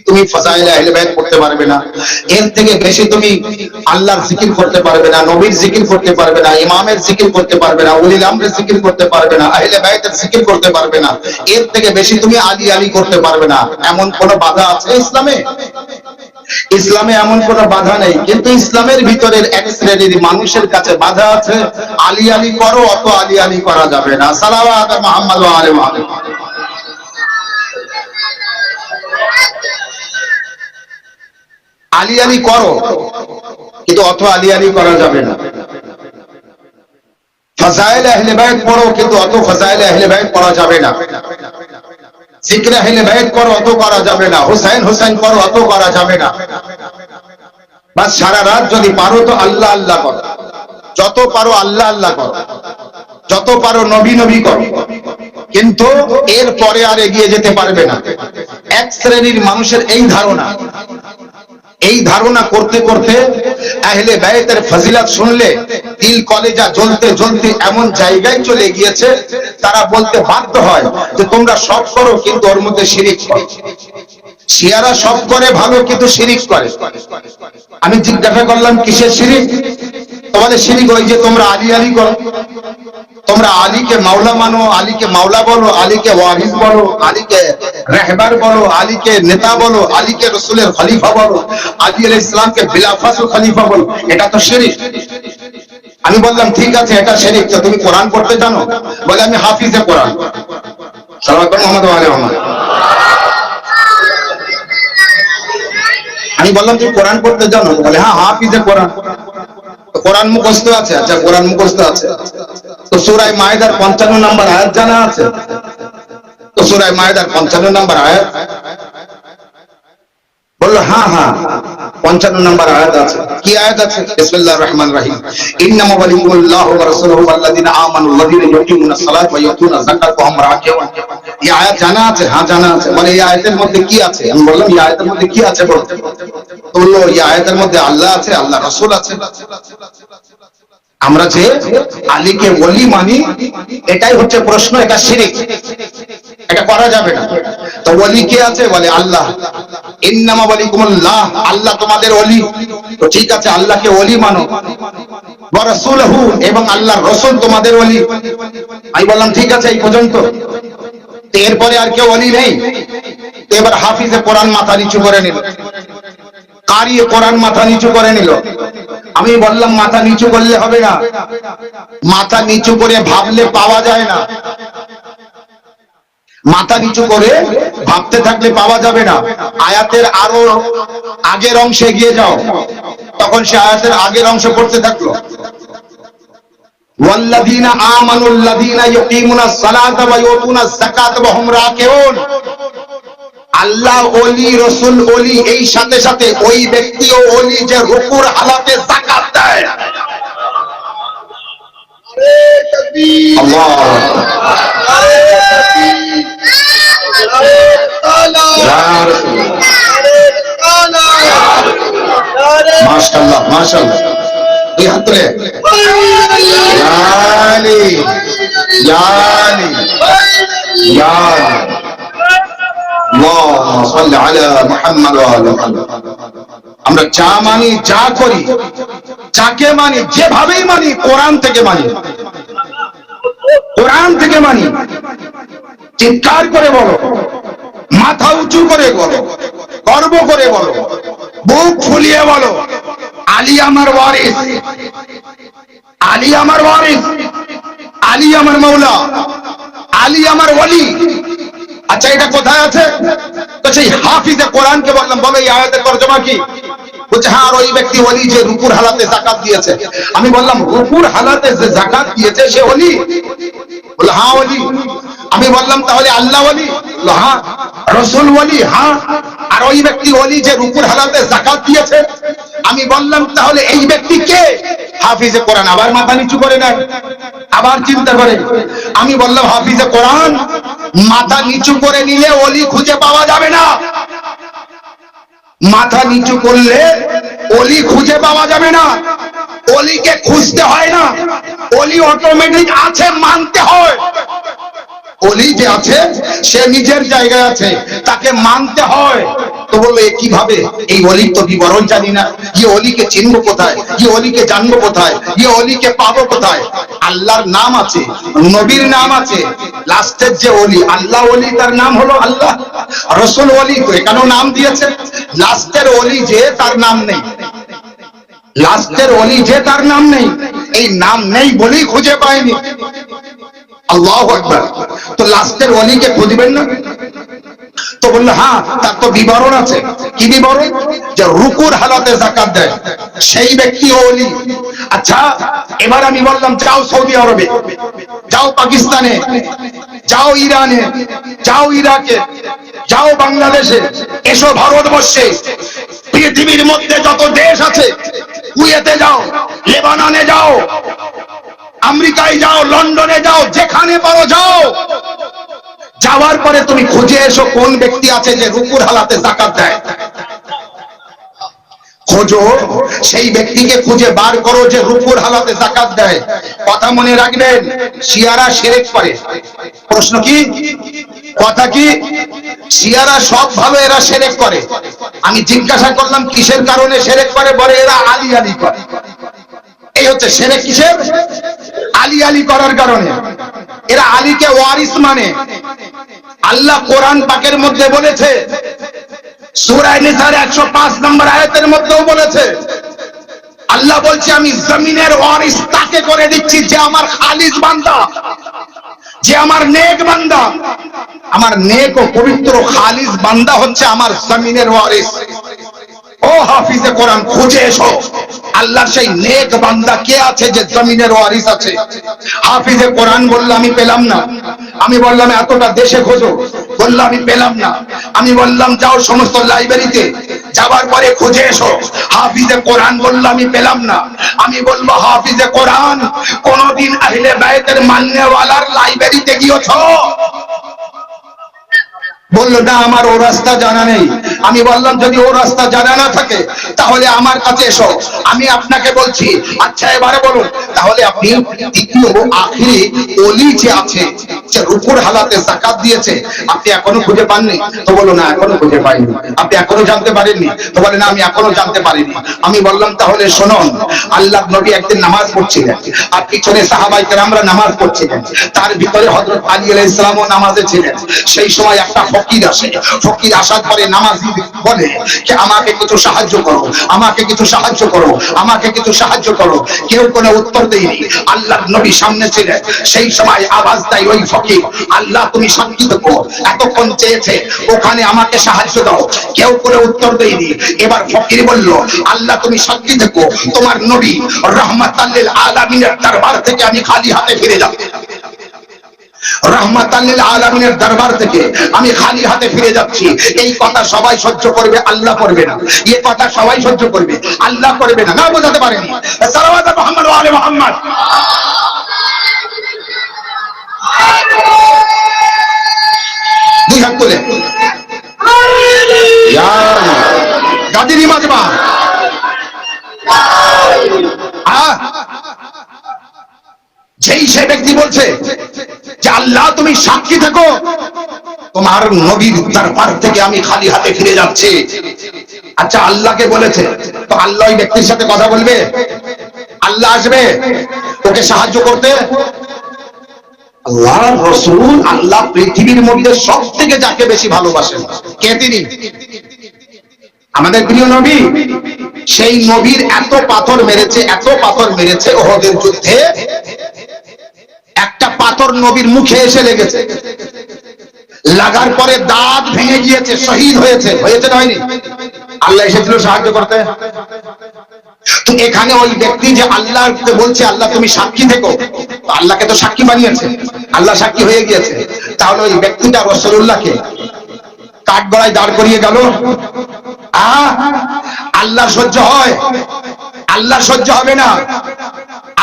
তুমি ফাজাইল আহলে বাইত পড়তে পারবে না, এর থেকে বেশি তুমি আল্লাহর জিকির করতে পারবে না, নবীর জিকির করতে পারবে না, ইমামের জিকির করতে পারবে না, উলিল আমরের জিকির করতে পারবে না, আহলে বাইতের জিকির করতে পারবে না, এর থেকে বেশি তুমি আলী আলী করতে পারবে না। এমন কোন বাধা আছে ইসলামে? ইসলামে এমন কোন বাধা নেই, কিন্তু ইসলামের ভিতরের এক শ্রেণীর মানুষের কাছে বাধা আছে। আলী আলী করো, অত আলী আলী করা যাবে না। সালাওয়াত মুহাম্মদ ওয়া আলি মুহাম্মদ। আলী আলী করো, কিন্তু অত আলী আলী করা যাবে না। ফাজাইল আহলে বাইত পড়ো, কিন্তু অত ফাজাইল আহলে বাইত পড়া যাবে না। জিকির আহলে বাইত করো, অত করা যাবে না। হুসাইন হুসাইন করো, অত করা যাবে না। বাস সারা রাত যদি পারো তো আল্লাহ আল্লাহ করো, যত পারো আল্লাহ আল্লাহ করো, যত পারো নবী নবী করো, কিন্তু এর পরে আর এগিয়ে যেতে পারবে না। এক শ্রেণীর মানুষের এই ধারণা করতে করতে আহলে বাইতের ফজিলত শুনলে দিল কলেজা জ্বলতে জ্বলতে এমন জায়গায় চলে গিয়েছে, তারা বলতে বাধ্য হয় যে তোমরা সব করো কিন্তু ওর মধ্যে শিরিক করো। শিয়ারা সব করে ভালো, কিন্তু শিরিক করে। আমি জিজ্ঞাসা করলাম কিসের শিরিক? তোমাদের শিরিক ওই যে তোমরা আলী আলী করো, তোমরা আলীকে মাওলা মানো, আলীকে মাওলা বলো, আলীকে ওয়ারিস বলো, আলীকে রাহবার বলো, আলীকে নেতা বলো, আলীকে রাসূলের খলিফা বলো, আলী আলাইহিস সালামকে খিলাফাতুল খলিফা বলো, এটা তো শিরিক। আমি বললাম ঠিক আছে এটা শিরিক, তো তুমি কোরআন পড়তে জানো? বলে আমি হাফিজে কোরআন। সাল্লাল্লাহু মুহাম্মদ ওয়া আলি মুহাম্মদ। আমি বললাম তুমি কোরআন পড়তে জানো? বলে হ্যাঁ হাফিজে কোরআন। কোরআন মুখস্থ আছে? আচ্ছা কোরআন মুখস্থ আছে। তো সূরা মায়েদার 55 নম্বর আয়াত জানা আছে? তো সূরা মায়েদার 55 নম্বর আয়াত? বললো হ্যাঁ হ্যাঁ 55 নম্বর আয়াত আছে। কি আয়াত আছে? বিসমিল্লাহির রহমানির রহিম। ইন্নামা ওয়ালিয়ুল্লাহু ওয়া রাসূলুহু ওয়াল্লাযিনা আমানুল্লাযিনা ইউকিমুনাস সালাতা ওয়া ইউতুনাজ যাকাতা ওয়া হুম রাকিউন। এই আয়াত জানা আছে? হ্যাঁ জানা আছে। মানে এই আয়াতের মধ্যে কি আছে? আমি বললাম এই আয়াতের মধ্যে কি আছে বলতে? তো বললো এই আয়াতের মধ্যে আল্লাহ আছে, আল্লাহ রাসূল আছে। আমরা যে আলীকে ওলি মানি এটাই হচ্ছে প্রশ্ন, এটা শিরিক, এটা করা যাবে না। তো ওলি কে আছে? বলে আল্লাহ। ইন্নামা ওয়ালিকুমুল্লাহ, আল্লাহ তোমাদের ওলি। তো ঠিক আছে আল্লাহকে ওলি মানো, ওয়া রাসূলুহু এবং আল্লাহর রাসূল তোমাদের ওলি। আমি বললাম ঠিক আছে এই পর্যন্ত। তো এরপরে আর কেউ ওলি নেই। তো এবার হাফিজে কোরআন মাথা নিচু করে নিল, কারি কোরআন মাথা নিচু করে নিল। আমি বললাম মাথা নিচু করলে হবে না, মাথা নিচু করে ভাবলে পাওয়া যায় না। মাথা নিচু করে ভাবতে থাকলে পাওয়া যাবে না। আয়াতের আরো আগের অংশে গিয়ে যাও, তখন সে আয়াতের আগের অংশ পড়তে থাকলো। ওয়াল্লাযীনা আমানুল্লাযীনা ইউকিমুনাস সালাতা ওয়া ইউতুনাজ যাকাতা ওয়া হুম রাকিউন। আল্লাহ ওলি, রাসূল ওলি, এই সাথে সাথে ওই ব্যক্তিও ওলি যে রুকুর হালাতে যাকাত দেয়। আল্লাহ মাশাআল্লাহ মাশাআল্লাহ। এই হাত তুলে ইয়ালি ইয়ালি ইয়ালি আল্লাহুম্মা সাল্লি আলা মুহাম্মাদ ওয়া আলি মুহাম্মাদ। আমরা যা মানি, যা করি, যাকে মানি, যেভাবেই মানি, কোরআন থেকে মানি, কোরআন থেকে মানি। চিৎকার করে বলো, মাথা উঁচু করে বলো, গর্ব করে বলো, বুক ফুলিয়ে বলো, আলী আমার ওয়ারিস, আলী আমার ওয়ারিস, আলী আমার মাওলা, আলী আমার ওলি। আচ্ছা এটা কোথায় আছে? তো সেই হাফিজে কোরআনকে বললাম বলো এই আয়াতের তরজমা কি? বলছে হ্যাঁ আর ওই ব্যক্তি ওলি যে রুকুর হালাতে যাকাত দিয়েছে। আমি বললাম রুকুর হালাতে যে যাকাত দিয়েছে সে ওলি? বলল হ্যাঁ ওলি। আমি বললাম তাহলে আল্লাহ ওলি? বলল হ্যাঁ। রাসূল ওলি? হ্যাঁ। আর ওই ব্যক্তি ওলি যে রুকুর হালাতে যাকাত দিয়েছে? আমি বললাম তাহলে এই ব্যক্তি কে? হাফিজে কোরআন। আবার মাথা নিচু করে নেয়, আবার চিন্তা করে। আমি বললাম হাফিজে কোরআন মাথা নিচু করে নিলে ওলি খুঁজে পাওয়া যাবে না। মাথা নিচু করলে ওলি খুঁজে পাওয়া যাবে না। ওলিকে খুঁজতে হয় না, ওলি অটোমেটিক আছে, মানতে হয়। ওলি যে আছে সে নিজের জায়গায় আছে, তাকে মানতে হয়। তো কিভাবে? এই অলির তো বিবরণ জানি না, যে অলিকে চিনবো কোথায়, যে অলিকে জানবো কোথায়, যে অলিকে পাবো কোথায়? আল্লাহর নাম আছে, নবীর নাম আছে, লাস্টের যে অলি আল্লাহ অলি, তার নাম হলো আল্লাহ। রসুল অলি তো এখানেও নাম দিয়েছে, লাস্টের অলি যে তার নাম নেই, লাস্টের অলি যে তার নাম নেই, এই নাম নেই বলেই খুঁজে পায়নি। আল্লাহু আকবার। তো লাস্টের অলিকে খুঁজবেন না? তো বললো হ্যাঁ, তার তো বিবরণ আছে। কি বিবরণ? যে রুকুর হালাতে যাকাত দেয়, সেই ব্যক্তি ওলি। আচ্ছা, এবার আমি বললাম যাও সৌদি আরবে, যাও পাকিস্তানে, যাও ইরানে, যাও ইরাকে, যাও বাংলাদেশে, এসো ভারতবর্ষে, পৃথিবীর মধ্যে যত দেশ আছে, কুয়েতে যাও, লেবাননে যাও, আমেরিকায় যাও, লন্ডনে যাও, যেখানে পারো যাও। যাওয়ার পরে তুমি খুঁজে এসো কোন ব্যক্তি আছে যে রুকুর হালাতে যাকাত দেয়। খোঁজো, সেই ব্যক্তিকে খুঁজে বার করো যে রুকুর হালাতে যাকাত দেয়। কথা মনে রাখবেন, শিয়ারা শিরক করে। প্রশ্ন কি? কথা কি? শিয়ারা সব ভালো, এরা শিরক করে। আমি জিজ্ঞাসা করলাম কিসের কারণে শিরক করে? বলে এরা আলী আলী করে। এই হচ্ছে শিরক। কিসের? আলী আলী করার কারণে। এরা আলীকে ওয়ারিস মানে। আল্লাহ কোরআন পাকের মধ্যে বলেছে, সূরা নিসার 105 নম্বর আয়াতের মধ্যেও বলেছে, আল্লাহ বলছে আমি জমিনের ওয়ারিস তাকে করে দিচ্ছি যে আমার খালিস বান্দা, যে আমার নেক বান্দা। আমার নেক ও পবিত্র খালিস বান্দা হচ্ছে আমার জমিনের ওয়ারিস। ও হাফিজে কোরআন, খুঁজে এসো আল্লাহর সেই নেক বান্দা কে আছে যে জমিনের ওয়ারিস আছে। হাফিজে কোরআন বলল আমি পেলাম না। আমি বললাম এতটা দেশে খোঁজো, বলল আমি পেলাম না। আমি বললাম যাও সমস্ত লাইব্রেরিতে, যাবার পরে খুঁজে এসো। হাফিজে কোরআন বলল আমি পেলাম না। আমি বলবো হাফিজে কোরআন কোনদিন আহলে বাইতের মাননেওয়ালার লাইব্রেরিতে গিয়েছো? বললো না, আমার ও রাস্তা জানা নেই। আমি বললাম যদি ও রাস্তা জানা না থাকে তাহলে আমার কাছে এসো, আমি আপনাকে বলছি। আচ্ছা এবারে বলুন, তাহলে আপনি দ্বিতীয় আখিরি ওলি যে আছে, যে রুকুর হালাতে যাকাত দিয়েছে, আপনি এখনো খুঁজে পাননি? তো বলো না, এখনো খুঁজে পাইনি। আপনি এখনো জানতে পারেননি? তো বলে না, আমি এখনো জানতে পারিনি। আমি বললাম তাহলে শুনুন, আল্লাহর নবী একদিন নামাজ পড়ছিলেন, আর পিছনে সাহাবায়ে কেরামরা নামাজ পড়ছিলেন, তার ভিতরে হযরত আলী আলাইহিস সালামও নামাজে ছিলেন। সেই সময় একটা ফকির আসে, ফকির আসার পরে নামাজি বলে যে আমাকে কিছু সাহায্য করো, আমাকে কিছু সাহায্য করো, আমাকে কিছু সাহায্য করো। কেউ কোনো উত্তর দেয়নি। আল্লাহর নবী সামনে ছিলেন, সেই সময় আওয়াজ দেয় ওই ফকির, আল্লাহ তুমি সাক্ষী থাকো, এতক্ষণ চেয়েছে ওখানে আমাকে সাহায্য দাও, কেউ কোনো উত্তর দেয়নি। এবার ফকির বলল, আল্লাহ তুমি সাক্ষী থাকো, তোমার নবী রাহমাতাল লিল আলামিনের দরবার থেকে আমি খালি হাতে ফিরে যাব। রাহমাতাল লিল আলামিনের দরবার থেকে আমি খালি হাতে ফিরে যাচ্ছি। এই কথা সবাই সহ্য করবে, আল্লাহ করবে না। এই কথা সবাই সহ্য করবে, আল্লাহ করবে না। না বোঝাতে পারেনি? সালাওয়াত মুহাম্মদ ওয়া আলি মুহাম্মদ। দুই হাত তুলে গাদিনী মাজবা। যেই সে ব্যক্তি বলছে যে আল্লাহ তুমি সাক্ষী থাকো, তোমার নবীর দরবার থেকে আমি খালি হাতে ফিরে যাচ্ছি। আচ্ছা আল্লাহকে বলেছে, তো আল্লাহ ওই ব্যক্তির সাথে কথা বলবে? আল্লাহ আসবে ওকে সাহায্য করতে? আল্লাহ রাসূল, আল্লাহ পৃথিবীর মধ্যে সব থেকে যাকে বেশি ভালোবাসেন কে? তিনি আমাদের প্রিয় নবী। সেই নবীর এত পাথর মেরেছে, এত পাথর মেরেছে উহুদের যুদ্ধে, একটা পাথর নবীর মুখে এসে লেগেছে, লাগার পরে দাঁত ভেঙে গিয়েছে, শহীদ হয়েছে। হয়েছে না হয়নি? আল্লাহ এসেছিল সাহায্য করতে। তো এখানে ওই ব্যক্তি যে আল্লাহকে বলছে আল্লাহ তুমি সাক্ষী থেকো, আল্লাহকে তো সাক্ষী বানিয়েছে, আল্লাহ সাক্ষী হয়ে গিয়েছে। তাহলে ওই ব্যক্তিটা রাসূলুল্লাহকে কাঠগড়ায় দাঁড় করিয়ে গেল। আল্লাহ সহ্য হয়? আল্লাহ সহ্য হবে না,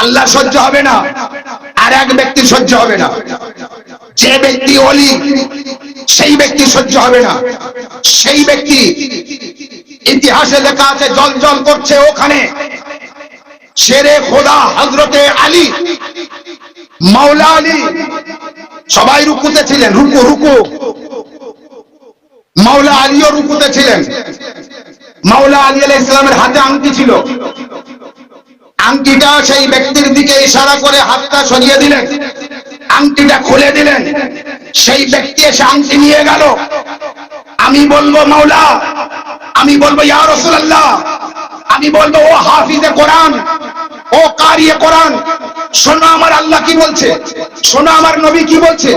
আল্লাহ সহ্য হবে না, আর এক ব্যক্তি সহ্য হবে না। যে ব্যক্তি ওলি, সেই ব্যক্তি সহ্য হবে না। সেই ব্যক্তি ইতিহাসে লেখা আছে জল জল করছে ওখানে শেরে খোদা হযরতে আলী, মাওলা আলী, সবাই রুকুতে ছিলেন। রুকু রুকু, মাওলা আলীও রুকুতে ছিলেন। মাওলা আলী আলাইহিস সালামের হাতে আংটি ছিল, আংটিটা সেই ব্যক্তির দিকে ইশারা করে হাতটা সরিয়ে দিলেন, আংটিটা খুলে দিলেন, সেই ব্যক্তি এসে আংটি নিয়ে গেল। আমি বলবো মাওলা, আমি বলবো ইয়া রাসূলুল্লাহ, আমি বলবো ও হাফিজে কোরআন, ও কারিয়ে কোরআন, শোনো আমার আল্লাহ কি বলছে, শোনো আমার নবী কি বলছে।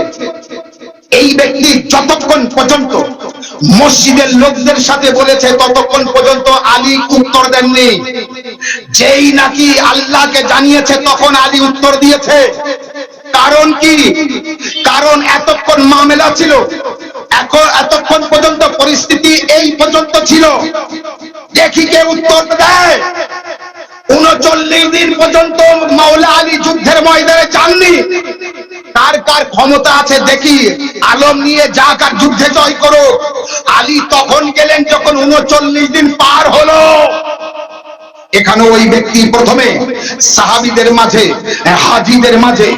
এই ব্যক্তি যতক্ষণ পর্যন্ত মসজিদের লোকদের সাথে বলেছে ততক্ষণ পর্যন্ত আলী উত্তর দেননি। যেই নাকি আল্লাহকে জানিয়েছে তখন আলী উত্তর দিয়েছে। কারণ কি? কারণ এতক্ষণ মামলা ছিল, এতক্ষণ পর্যন্ত পরিস্থিতি এই পর্যন্ত ছিল, দেখি কে উত্তর দেয়। ৩৯ দিন পর্যন্ত মাওলা আলী যুদ্ধের ময়দানে যাননি। কার কার ক্ষমতা আছে দেখি, আলম নিয়ে যাক আর যুদ্ধে জয় করো। আলী তখন গেলেন যখন ৩৯ দিন পার হলো। এখানে ওই ব্যক্তি প্রথমে সাহাবীদের মাঝে, হাজীদের মাঝে,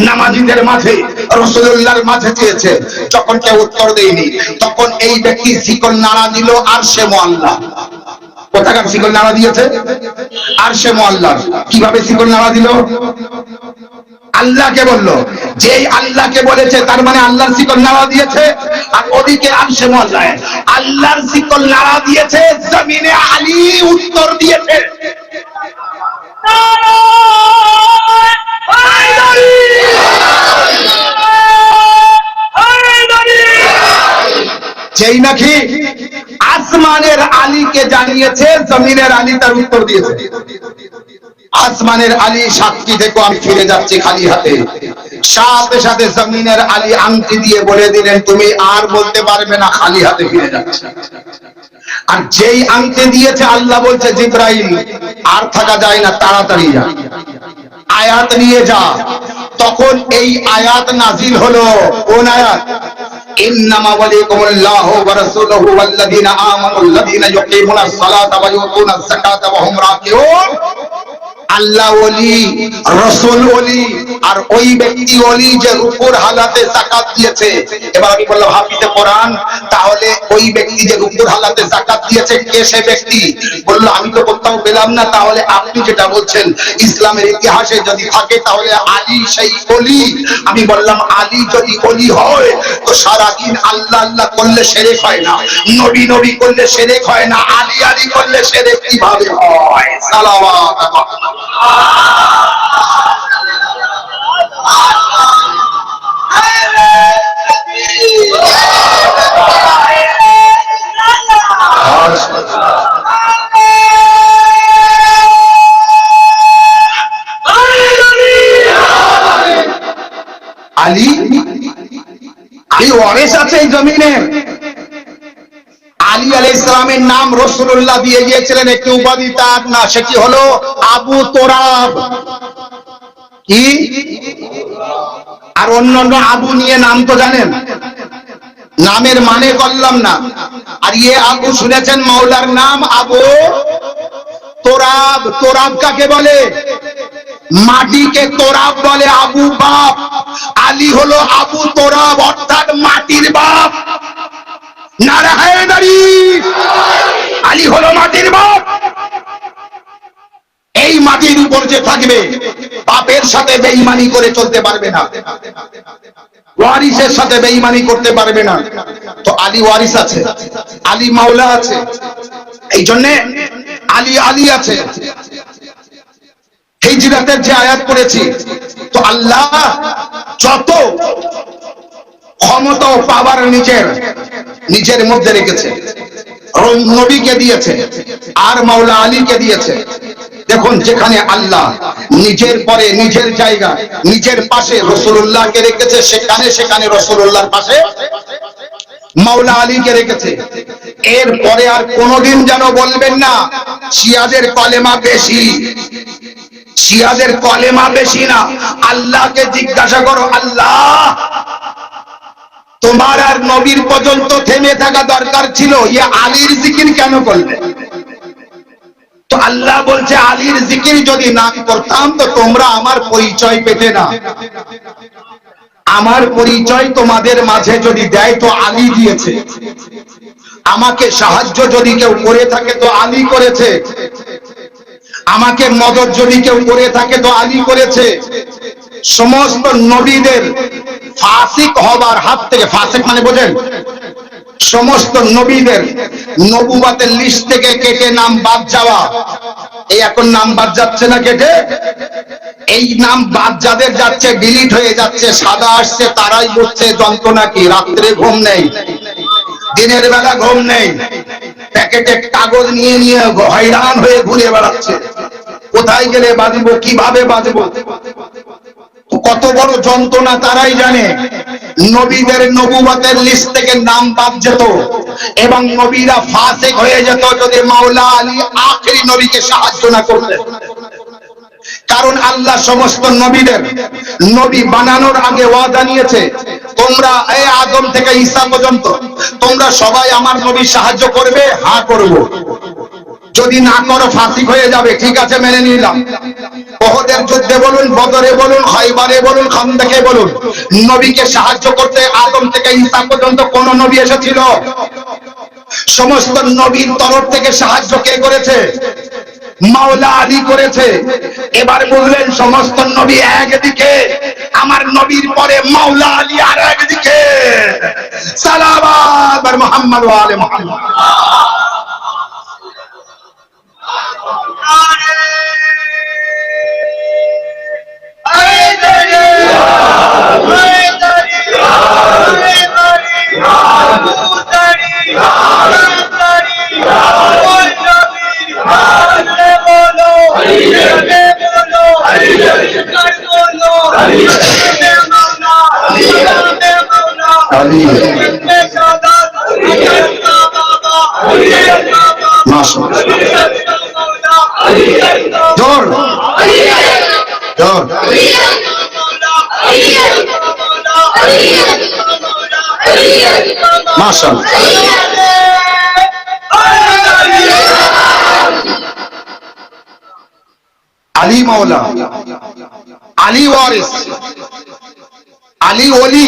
নামাজীদের মাঝে, রাসূলুল্লাহর মাঝে চেয়েছে। যখন কেউ উত্তর দেয়নি তখন এই ব্যক্তি শিকল নাড়া দিল আরশে মুআল্লা। কোথাকার শিকল নাড়া দিয়েছে? আরশে মুআল্লা। কিভাবে শিকল নাড়া দিল? আল্লাহকে বললো, যেই আল্লাহকে বলেছে তার মানে আল্লাহর শিকল নাড়া দিয়েছে। আর ওদিকে আরশে মুআল্লা, আল্লাহর শিকল নাড়া দিয়েছে, জমিনে আলী উত্তর দিয়েছে। যেই নাকি আসমানের আলীকে জানিয়েছে, জমিনের আলী তার উত্তর দিয়েছে। আসমানের আলী সাক্ষী দেখো আমি ফিরে যাচ্ছি খালি হাতে। সাথে সাথে জমিনের আলী আংটি দিয়ে বলে দিলেন তুমি আর বলতে পারবে না, খালি হাতে ফিরে যাচ্ছে। আর যেই আংটি দিয়েছে আল্লাহ বলছে জিবরাইল আর থাকা যায় না, তাড়াতাড়ি যা, আয়াত নিয়ে যা। তখন এই আয়াত নাজিল হলো। কোন আয়াত? ইন্নামা ওয়ালিকুমুল্লাহু ওয়া রাসূলুহু ওয়াল্লাযীনা আমানুল্লাযীনা ইউকিমুনাস সালাতা ওয়া ইউতুনাজ যাকাতা ওয়া হুম রাকিউন। আল্লাহ ওলি, রাসূল ওলি, আর ওই ব্যক্তি ওলি যে রুকুর হালাতে যাকাত দিয়েছে। এবার আমি বললাম হাফিজে কোরআন, তাহলে ওই ব্যক্তি যে রুকুর হালাতে যাকাত দিয়েছে কে সে ব্যক্তি? বলল আমি তো কোথাও পেলাম না। তাহলে আপনি যেটা বলছেন ইসলামের ইতিহাসে যদি থাকে তাহলে আলী সেই ওলি। আমি বললাম আলী যদি ওলি হয় তো সারাদিন আল্লাহ আল্লাহ করলে শিরক হয় না, নবী নবী করলে শিরক হয় না, আলী আলী করলে শিরক কিভাবে হয়? সালাওয়াত। আলী আলী ওয়ারিস আছে এই জমিনে। আলী আলাইহিস সালামের নাম রাসূলুল্লাহ দিয়ে গিয়েছিলেন একটি উপাধি, তার না, সেটি হলো আবু তোরাব। কি? আর অন্যান্য আবু নিয়ে নাম তো জানেন, নামের মানে করলাম না। আর ইয়ে আবু শুনেছেন মাওলার নাম আবু তোরাব। তোরাব কাকে বলে? মাটিকে তোরাব বলে। আবু বাপ, আলী হলো আবু তোরাব অর্থাৎ মাটির বাপ। নারে হায়দারি, আলী হলো মাটির বাপ। এই মাটির উপর যে থাকবে বাপের সাথে বেঈমানি করে চলতে পারবে না, ওয়ারিসের সাথে বেঈমানি করতে পারবে না। তো আলী ওয়ারিস আছে, আলী মাওলা আছে, এই জন্য আলী আলী আছে। হিজরতের যে আয়াত পড়েছি, তো আল্লাহ যত ক্ষমতা ও পাওয়ার নিজের মধ্যে রেখেছে, নবীকে দিয়েছে আর মাওলা আলীকে দিয়েছে। দেখুন যেখানে আল্লাহ নিজের পরে নিজের জায়গা নিজের পাশে রাসূলুল্লাহকে রেখেছে, সেখানে সেখানে রাসূলুল্লাহর পাশে মাওলা আলীকে রেখেছে। এর পরে আর কোনোদিন যেন বলবেন না শিয়াদের কলেমা বেশি, শিয়াদের কলেমা বেশি না। আল্লাহকে জিজ্ঞাসা করো, আল্লাহ তোমার আর নবীর পর্যন্ত থেমে থাকা দরকার ছিল, ইয়ে আলীর জিকির কেন করলে? তো আল্লাহ বলছে আলীর জিকির যদি না করতাম তো তোমরা আমার পরিচয় পেতে না। আমার পরিচয় তোমাদের মাঝে যদি দেয় তো আলী দিয়েছে, আমাকে সাহায্য যদি কেউ করে থাকে তো আলী করেছে, আমাকে মদত যদি কেউ করে থাকে তো আলী করেছে। সমস্ত নবীদের ফাসিক হবার হাত থেকে, ফাসিক মানে বোঝেন, সমস্ত নবীদের নবুয়তের লিস্ট থেকে কেটে নাম বাদ যাওয়া, এই এখন নাম বাদ যাচ্ছে না কেটে, এই নাম বাদ যাদের যাচ্ছে, ডিলিট হয়ে যাচ্ছে, সাদা আসছে, তারাই বুঝছে যন্ত্রণা কি। রাত্রে ঘুম নেই, দিনের বেলা ঘুম নেই, প্যাকেটে কাগজ নিয়ে নিয়ে হয়রান হয়ে ঘুরে বেড়াচ্ছে, কোথায় গেলে বাঁচবো, কিভাবে বাঁচবো, কত বড় যন্ত্রণা তারাই জানে। নবীদের নবুয়তের লিস্ট থেকে নাম বাদ যেত এবং নবীরা ফাসিক হয়ে যেত যদি মাওলা আলী আখেরি নবীকে সাহায্য না করতেন। কারণ আল্লাহ সমস্ত নবীদের নবী বানানোর আগে ওয়াদা নিয়েছে, তোমরা এই আদম থেকে ঈসা পর্যন্ত তোমরা সবাই আমার নবীর সাহায্য করবে। হ্যাঁ করব। যদি না করো ফাসিক হয়ে যাবে। ঠিক আছে, মেনে নিলাম। ওহদের যুদ্ধে বলুন, বদরে বলুন, খাইবারে বলুন, খান্দকে বলুন, নবীকে সাহায্য করতে আদম থেকে ঈসা পর্যন্ত কোন নবী এসেছিল? সমস্ত নবীর তরফ থেকে সাহায্য কে করেছে? মাওলা আলী করেছে। এবার বুঝলেন, সমস্ত নবী একদিকে, আমার নবীর পরে মাওলা আলী আর একদিকে। সালাওয়াত আর মুহাম্মদ ওয়া আলে মুহাম্মদ। আলী মাওলা, আলী ওয়ারিস, আলী ওলি,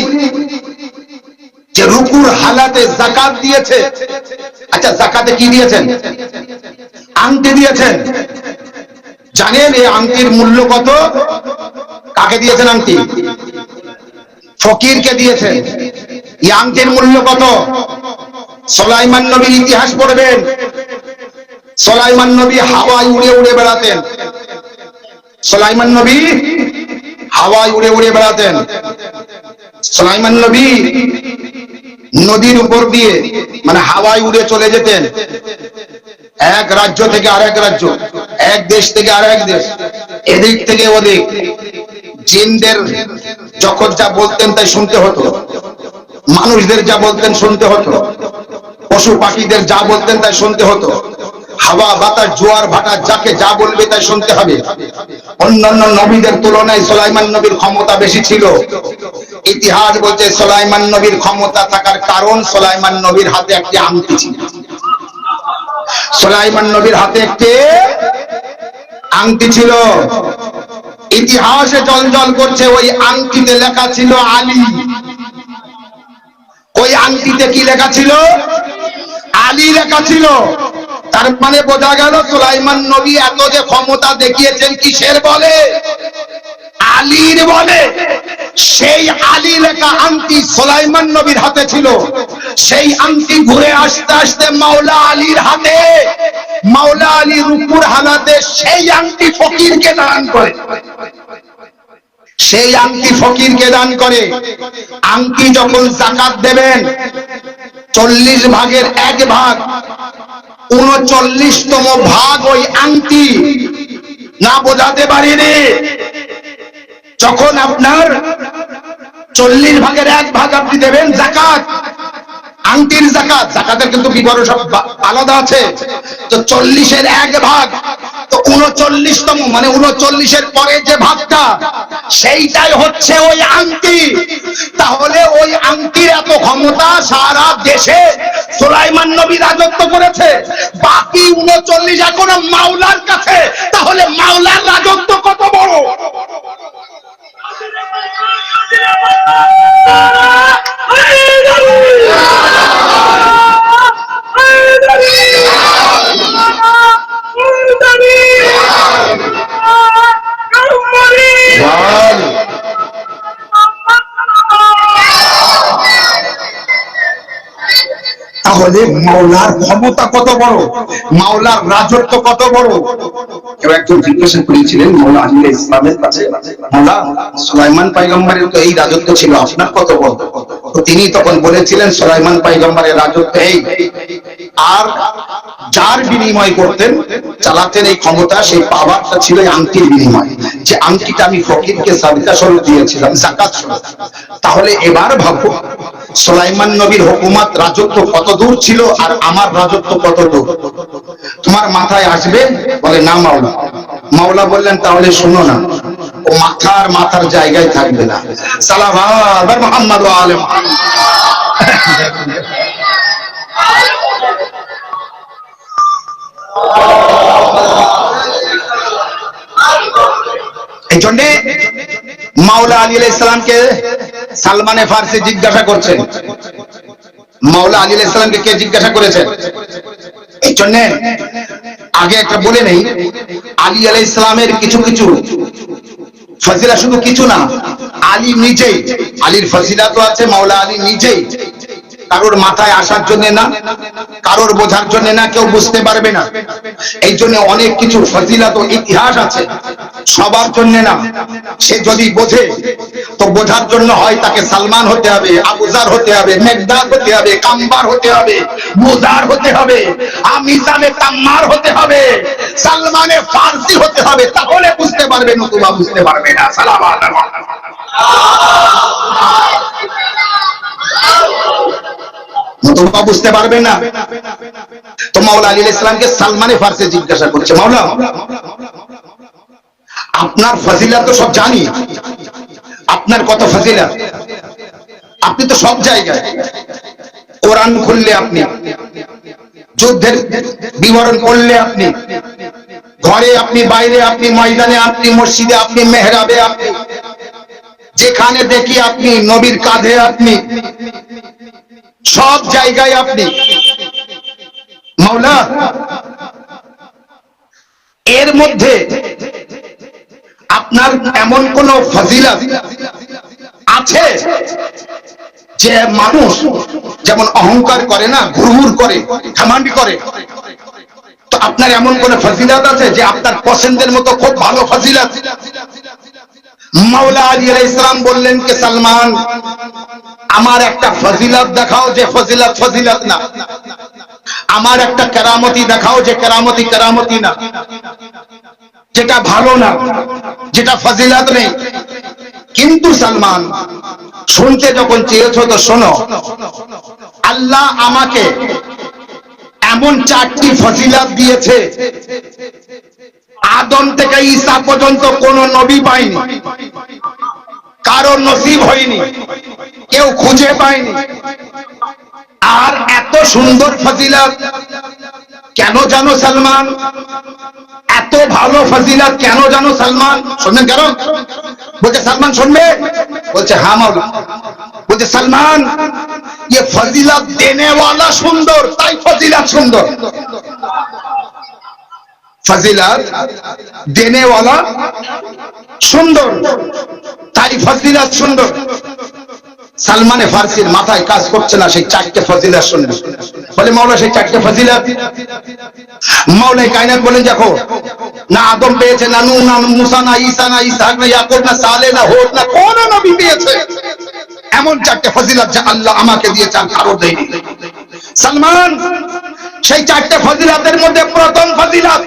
যে রুকুর হালাতে যাকাত দিয়েছে। আচ্ছা, যাকাতে কি দিয়েছেন? আংটি দিয়েছেন। জানেন এই আংটির মূল্য কত? কাকে দিয়েছেন আংটি? ফকিরকে দিয়েছেন। এই আংটির মূল্য কত? সুলাইমান নবীর ইতিহাস পড়বেন। সুলাইমান নবী হাওয়ায় উড়ে উড়ে বেড়াতেন। সুলাইমান নবী হাওয়ায় উড়ে উড়ে বেড়াতেন। সুলাইমান নবী নদীর উপর দিয়ে মানে হাওয়ায় উড়ে চলে যেতেন, এক রাজ্য থেকে আরেক রাজ্য, এক দেশ থেকে আরেক দেশ, এদিক থেকে ওদিক। জিনদের যখন যা বলতেন তাই শুনতে হতো, মানুষদের যা বলতেন শুনতে হতো, পশু পাখিদের যা বলতেন তাই শুনতে হতো, হাওয়া বাতাস জোয়ার ভাটা যাকে যা বলবে তাই শুনতে হবে। অন্যান্য নবীদের তুলনায় সুলাইমান নবীর ক্ষমতা বেশি ছিল। ইতিহাস বলছে সুলাইমান নবীর ক্ষমতা থাকার কারণ সুলাইমান নবীর হাতে একটি আংটি ছিল। সুলাইমান নবীর হাতে একটি আংটি ছিল। ইতিহাসে জলজল করছে, ওই আংটিতে লেখা ছিল আলী। ওই আংটিতে কি লেখা ছিল? আলী লেখা ছিল। তার মানে বোঝা গেল সুলাইমান নবী এত যে ক্ষমতা দেখিয়েছেন কিসের বলে? আলীর বলে। সেই আলী লেখা আংটি সুলাইমান নবীর হাতে ছিল। সেই আংটি ঘুরে আসতে আসতে মাওলা আলীর হাতে। মাওলা আলী রুকুর হালাতে সেই আংটি ফকিরকে দান করে। সেই আংটি ফকিরকে দান করে। আংটি যখন যাকাত দেবেন, 40 ভাগের 1 ভাগ, 39তম ভাগ ওই আংটি। না বোঝাতে পারিনি? যখন আপনার 40 ভাগের 1 ভাগ আপনি দেবেন যাকাত, আংটির যাকাত, যাকাতের কিন্তু বিবরণ সব আলাদা আছে। তো 40-এর 1 ভাগ, তো 39তম মানে 39-এর পরে যে ভাগটা, সেইটাই হচ্ছে ওই আংটি। তাহলে ওই আংটির এত ক্ষমতা, সারা দেশে সুলাইমান নবী রাজত্ব করেছে, বাকি 39 এখনো মাওলার কাছে। তাহলে মাওলার রাজত্ব কত বড়! তাহলে মাওলার ক্ষমতা কত বড়, মাওলার রাজত্ব কত বড়। কেউ একজন জিজ্ঞাসা করেছিলেন মাওলা আলাইহিস ইসলামের কাছে, মাওলা সুলাইমান পয়গম্বরের তো এই রাজত্ব ছিল, আপনার কত বড়? তো তিনি তখন বলেছিলেন সুলাইমান পয়গম্বরের রাজত্ব এই, আর যার বিনিময় করতেন চালাতেন এই ক্ষমতা, সেই পাওয়ারটা ছিল আংটির বিনিময়, যে আংটিটা আমি ফকিরকে সাদকা স্বরূপ দিয়েছিলাম, যাকাত স্বরূপ। তাহলে এবার ভাবো সুলাইমান নবীর হুকুমত রাজত্ব কত দূর ছিল আর আমার রাজত্ব কত দূর। তোমার মাথায় আসবে? বলে না মাওলা। মাওলা বললেন তাহলে শোনো না, ও মাথার জায়গায় থাকবে না। সালাওয়াত মুহাম্মদ ওয়া আলে মুহাম্মদ। এই জন্য মাওলা আলী আলাইহিস সালামকে সালমানে ফারসি জিজ্ঞাসা করছেন, মাওলা আলী আলাইহিস সালামকে কে জিজ্ঞাসা করেছেন? এই জন্য আগে একটা বলে নেই, আলী আলাইহিস সালামের কিছু কিছু ফজিলা, শুধু কিছু না, আলী নিজেই, আলীর ফজিলাত আছে, মাওলা আলী নিজেই কারোর মাথায় আসার জন্য না, কারোর বোঝার জন্য না, কেউ বুঝতে পারবে না। এই জন্য অনেক কিছু ফজিলাত ও ইতিহাস আছে, সবার জন্য না। সে যদি বোঝে তো বোঝার জন্য হয় তাকে সালমান হতে হবে, আবুজার হতে হবে, মেঘদাদ হতে হবে, কাম্বার হতে হবে, বুজার হতে হবে, আমিজানে তাম্মার হতে হবে, সালমানে ফারসি হতে হবে, তাহলে বুঝতে পারবে, নতুবা বুঝতে পারবে না। সালাওয়াত নতুবা বুঝতে পারবে না। তো মাওলা আলী আলাইহিস সালামকে সালমানে ফারসি জিজ্ঞাসা করছে, মাওলা আপনার ফজিলত তো সব জানি, আপনার কত ফজিলত, আপনি তো সব জায়গায়, কোরআন খুললে আপনি, যুদ্ধের বিবরণ পড়লে আপনি, ঘরে আপনি, বাইরে আপনি, ময়দানে আপনি, মসজিদে আপনি, মেহরাবে আপনি, যেখানে দেখি আপনি, নবীর কাঁধে আপনি, সব জায়গায় আপনি। মাওলা এর মধ্যে আপনার এমন কোন ফজিলত আছে যে মানুষ যেমন অহংকার করে না, ঘুরঘুর করে, ঘামান্ডি করে, তো আপনার এমন কোন ফজিলত আছে যে আপনার পছন্দের মতো খুব ভালো ফজিলত? মাওলা আলী আলাইহিস সালাম বললেন কে সালমান, আমার একটা ফজিলত দেখাও যে ফজিলত না, আমার একটা কেরামতি দেখাও যে কেরামতি না, যেটা ভালো না, যেটা ফজিলত নেই। কিন্তু সালমান শুনতে যখন চেয়েছো তো শোনো, আল্লাহ আমাকে এমন 4টি ফজিলত দিয়েছে, আদম থেকে ঈসা পর্যন্ত কোন নবী পায়নি, কারো নসিব হয়নি, কেউ খুঁজে পায়নি। আর এত সুন্দর ফজিলত কেন জানো সালমান? এত ভালো ফজিলত কেন জানো সালমান? শুনবেন কেন? বলছে সালমান শুনবে? বলছে হ্যাঁ মাওলা। বলছে সালমান ये ফজিলত দেনে वाला সুন্দর, তাই ফজিলত সুন্দর। ফজিলত দেনে वाला সুন্দর, তাই ফজিলত সুন্দর। সালমানে ফারসির মাথায় কাজ করছে না সেই 4টে ফজিলত শুনবে। বলে মাওলা সেই 4টে ফজিলত? মাওলাই কায়নাত বলেন দেখো, না আদম পেয়েছে, না নূহ, না মুসা, না ঈসা, না ইসহাক, না ইয়াকুব, না সালেহ, না হুদ, না কোন নবী পেয়েছে এমন 4টে ফজিলত যা আল্লাহ আমাকে দিয়েছে, আর কারো দেয়নি। সালমান সেই 4টে ফজিলতের মধ্যে প্রথম ফজিলত,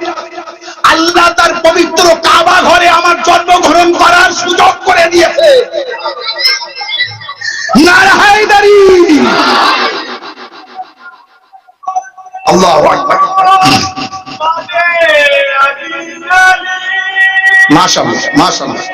আল্লাহ তার পবিত্র কাবা ঘরে আমার জন্মগ্রহণ করার সুযোগ করে দিয়েছে। নারে হায়দারি, আল্লাহু আকবার, মাশাআল্লাহ মাশাআল্লাহ।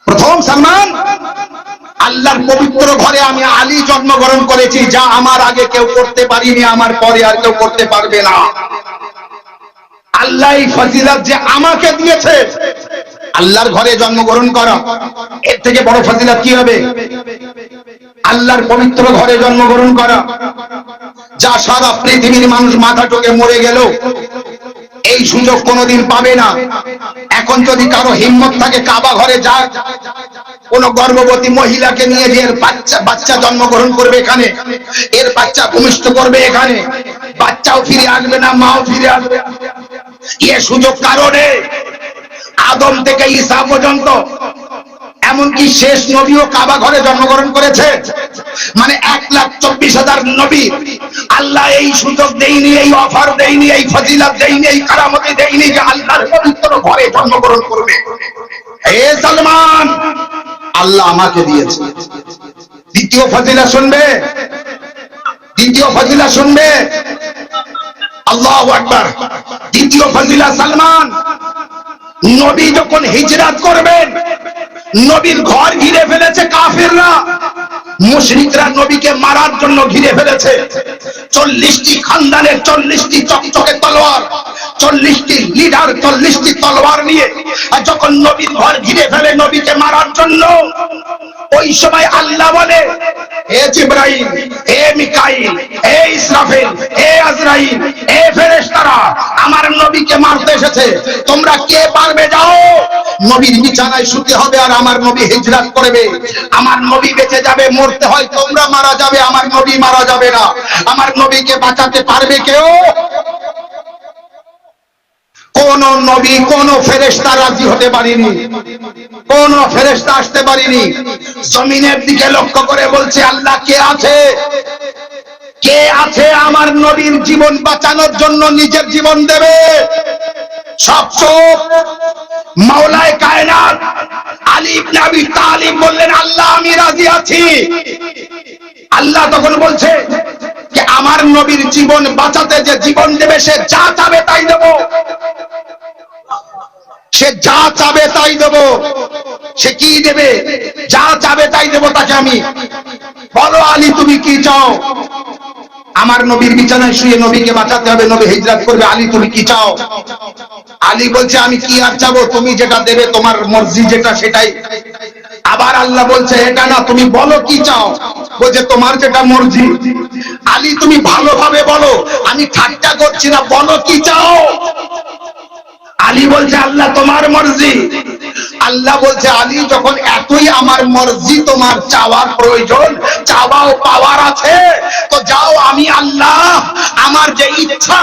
প্রথম সালমান, আল্লাহর পবিত্র ঘরে আমি আলী জন্মগ্রহণ করেছি, যা আমার আগে কেউ করতে পারিনি, আমার পরে আর কেউ করতে পারবে না। আল্লাহ এই ফজিলত যে আমাকে দিয়েছে, আল্লাহর ঘরে জন্মগ্রহণ করা, এর থেকে বড় ফজিলত কি হবে? আল্লাহর পবিত্র ঘরে জন্মগ্রহণ করা, যা সারা পৃথিবীর মানুষ মাথা ঠুকে মরে গেল এই সুযোগ কোনোদিন পাবে না। এখন যদি কারো হিম্মত থাকে কাবা ঘরে যায়, কোন গর্ভবতী মহিলাকে নিয়ে যে এর বাচ্চা জন্মগ্রহণ করবে এখানে, এর বাচ্চা ভূমিষ্ঠ করবে এখানে, বাচ্চাও ফিরে আসবে না, মাও ফিরে আসবে, এ সুযোগ কারো নেই। আদম থেকে ঈসা পর্যন্ত, এমনকি শেষ নবীও কাবা ঘরে জন্মগ্রহণ করেছে। মানে 1,24,000 নবী আল্লাহ এই সুযোগ দেয়নি, এই অফার দেয়নি, এই ফজিলত দেয়নি, এই কারামতি দেয়নি যে আল্লাহর পবিত্র ঘরে জন্মগ্রহণ করবে। হে সালমান, আল্লাহ আমাকে দিয়েছে। দ্বিতীয় ফজিলত শুনবে, দ্বিতীয় ফজিলত শুনবে, আল্লাহু আকবার। দ্বিতীয় ফজিলত সালমান, নবী যখন হিজরত করবেন, নবীর ঘর ঘিরে ফেলেছে কাফেররা, মুশরিকরা নবীকে মারার জন্য ঘিরে ফেলেছে। 40টি খানদানের 40টি চকচকে তলোয়ার, 40টি লিডার 40টি তলোয়ার নিয়ে যখন নবীর ঘর ঘিরে ফেলে নবীকে মারার জন্য, ওই সময় আল্লাহ বলে, হে জিবরাইল, হে মিকাইল, হে ইসরাফিল, হে আজরাইল, হে ফেরেশতারা, আমার নবীকে মারতে এসেছে, তোমরা কে পারবে যাও। নবীর বিছানায় শুতে হবে আর আমার নবী হিজরত করবে। আমার নবী বেঁচে যাবে, মরতে হয় তোমরা মারা যাবে, আমার নবী মারা যাবে না। আমার নবীকে বাঁচাতে পারবে কেউ? কোন নবী, কোন ফেরেশতা রাজি হতে পারেনি, কোন ফেরেশতা আসতে পারেনি। জমিনের দিকে লক্ষ্য করে বলছে, আল্লাহ কে আছে, কে আছে আমার নবীর জীবন বাঁচানোর জন্য নিজের জীবন দেবে? সব চোখ। মাওলায়ে কায়নাত আলী ইবনে আবি তালিব বললেন, আল্লাহ আমি রাজি আছি। আল্লাহ তখন বলছে যে আমার নবীর জীবন বাঁচাতে যে জীবন দেবে সে যা চাবে তাই দেব, সে যা চাবে তাই দেব। সে কি দেবে? যা চাবে তাই দেব তাকে আমি। বলো আলী তুমি কি চাও? আমার নবীর বিছানায় শুয়ে নবীকে বাঁচাতে হবে, নবী হিজরত করবে, আলী তুমি কি চাও? আলী বলছে আমি কি আর চাবো, তুমি যেটা দেবে, তোমার মর্জি যেটা সেটাই। আবার আল্লাহ বলছে এটা না, তুমি বলো কি চাও। বলছে তোমার যেটা মর্জি। আলী তুমি ভালোভাবে বলো, আমি ঠাট্টা করছি না, বলো কি চাও। আলী বলছে আল্লাহ তোমার মর্জি। আল্লাহ বলছে আলী যখন এতই আমার মর্জি তোমার চাওয়ার প্রয়োজন, চাওয়াও পাওয়ার আছে, তো যাও, আমি আল্লাহ আমার যে ইচ্ছা,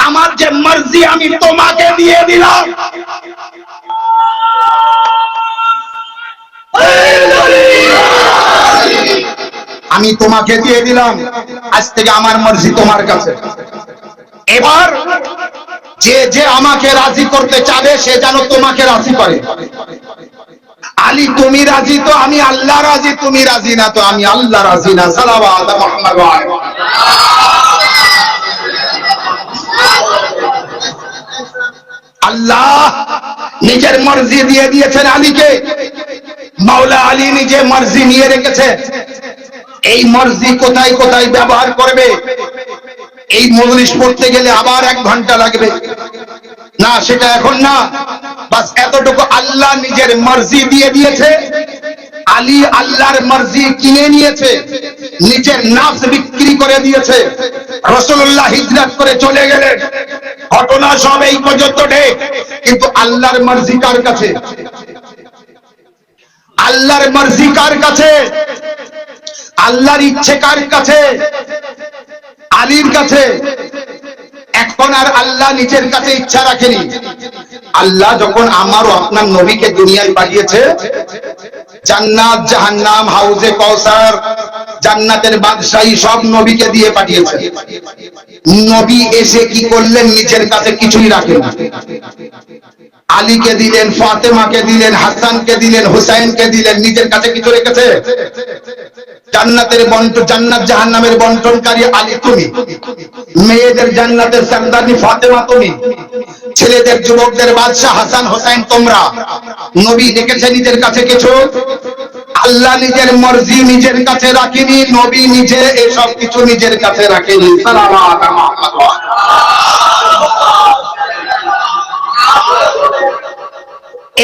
আমার যে মর্জি আমি তোমাকে দিয়ে দিলাম। আমি তোমাকে দিয়ে দিলাম, আজ থেকে আমার মর্জি তোমার কাছে। এবার যে যে আমাকে রাজি করতে চাবে সে যেন তোমাকে রাজি করে। আলী তুমি রাজি তো আমি আল্লাহ রাজি, তুমি রাজি না তো আমি আল্লাহ রাজি না। সালাওয়াত মুহাম্মদ ওয়া আলিহি। আল্লাহ নিজের মর্জি দিয়ে দিয়েছেন আলীকে। মাওলা আলী নিজে মর্জি নিয়ে রেখেছে। এই মর্জি কোথায় কোথায় ব্যবহার করবে, এই মজলিস পড়তে গেলে আবার 1 ঘন্টা লাগবে না, সেটা এখন না। বাস এতটুকু, আল্লাহ নিজের মর্জি দিয়ে দিয়েছে, আলী আল্লাহর মর্জি কিনে নিয়েছে, নিজের নাফস বিক্রি করে দিয়েছে। রাসূলুল্লাহ হিজরত করে চলে গেলেন, ঘটনা সব এই পর্যন্ত ঠিক, কিন্তু আল্লাহর মর্জি কার কাছে? আল্লাহর মর্জি কার কাছে? আল্লাহর ইচ্ছে কার কাছে? আলীর কাছে। এখন আর আল্লাহ নিজের কাছে ইচ্ছা রাখেনি। আল্লাহ যখন আমার ও আপনার নবীকে দুনিয়ায় পাঠিয়েছে, জান্নাত, জাহান্নাম, হাউজে কাউসার, জান্নাতের বাদশাহী সব নবীকে দিয়ে পাঠিয়েছে। নবী এসে কি করলেন? নিজের কাছে কিছুই রাখেন। আলীকে দিলেন, ফাতেমাকে দিলেন, হাসানকে দিলেন, হুসাইনকে দিলেন, নিজের কাছে কিছু রেখেছে? জান্নাতের বন্টন, জান্নাত জাহান্নামের বন্টনকারী আলী তুমি, মেয়েদের জান্নাতের সরদারনি ফাতেমা তুমি, ছেলেদের যুবকদের বাদশা হাসান হোসেন তোমরা। নবী রেখেছে নিজের কাছে কিছু? আল্লাহ নিজের মর্জি নিজের কাছে রাখেনি, নবী নিজে এসব কিছু নিজের কাছে রাখেনি। সালাওয়াত মুহাম্মদ।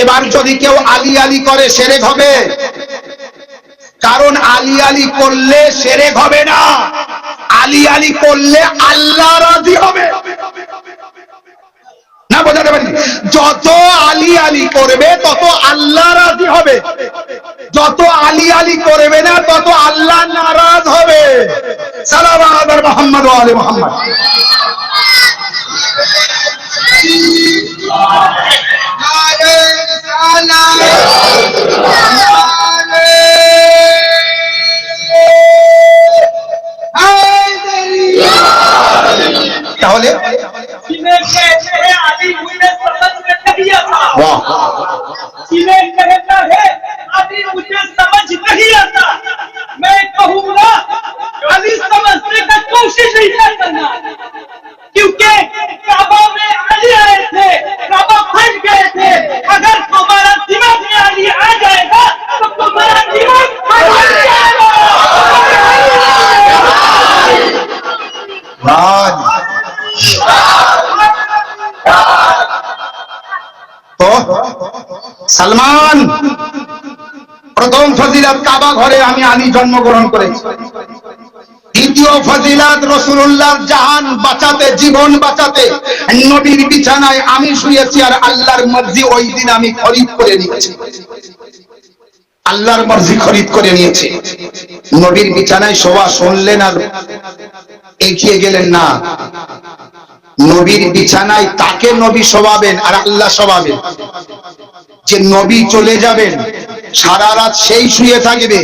এবার যদি কেউ আলী আলী করে শিরক হবে, কারণ আলী আলী করলে শিরক হবে না, আলী আলী করলে আল্লাহ রাজি হবে না। বোঝাতে পারি? যত আলী আলী করবে তত আল্লাহ রাজি হবে, যত আলী আলী করবে না তত আল্লাহ নারাজ হবে। সালাওয়াত আলা মুহাম্মদ ওয়া আলি মুহাম্মদ। তাহলে मैं कहूँगा अली समझने का कोशिश नहीं करना, क्योंकि काबा में अली आए थे, काबा फट गए थे। अगर तुम्हारा दिमाग में अली आ जाएगा तो तुम्हारा दिमाग फट जाएगा। তো সালমান প্রথম ফজিলত কাবা ঘরে আমি আলী জন্মগ্রহণ করেছি। দ্বিতীয় ফজিলত রাসূলুল্লাহর জান বাঁচাতে, জীবন বাঁচাতে নবীর বিছানায় আমি শুয়েছি, আর আল্লাহর মর্জি ওই দিন আমি খরিদ করে নিয়েছি। আল্লাহর মর্জি খরিদ করে নিয়েছি। নবীর বিছানায় শোয়া শুনলেন আর এগিয়ে গেলেন না, নবীর বিছানায় তাকে নবী শোয়াবেন আর আল্লাহ শোয়াবেন। যে নবী চলে যাবেন সারা রাত সেই শুয়ে থাকবে।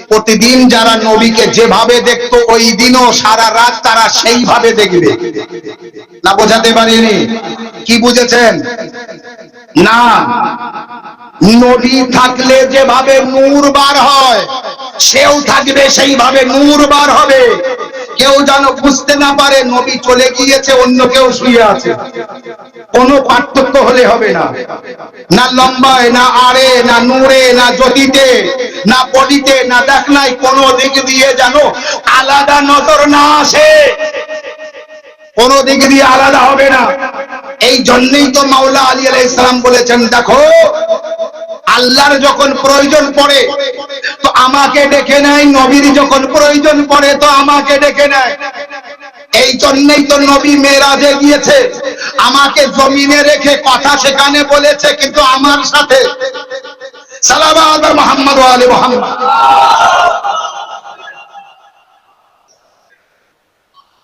প্রতিদিন যারা নবীকে যেভাবে দেখতো ওই দিনও সারা রাত তারা সেইভাবে দেখবে। না বোঝাতে পারিনি? কি বুঝেছেন? না, নবী থাকলে যেভাবে নূর বার হয় সেও থাকবে, সেইভাবে নূর বার হবে। কেউ যেন বুঝতে না পারে নবী চলে গিয়েছে অন্য কেউ শুয়ে আছে। কোনো পার্থক্য হলে হবে না, না লম্বায়, না আড়ে, না নূরে, না জ্যোতিতে, না বডিতে, না দেখনায়, কোনো দিক দিয়ে যেন আলাদা নজর না আসে, কোনো দিক দিয়ে আলাদা হবে না। এই জন্যই তো মাওলা আলী আলাইহিস সালাম বলেছেন, দেখো আল্লাহর যখন প্রয়োজন পড়ে তো আমাকে ডেকে নেয়, নবীর যখন প্রয়োজন পড়ে তো আমাকে ডেকে নেয়। এই জন্যই তো নবী মেরাজে গিয়েছে, আমাকে জমিনে রেখে কথা সেখানে বলেছে, কিন্তু আমার সাথে। সালাওয়াত আলা মুহাম্মদ ওয়া আলি মুহাম্মদ।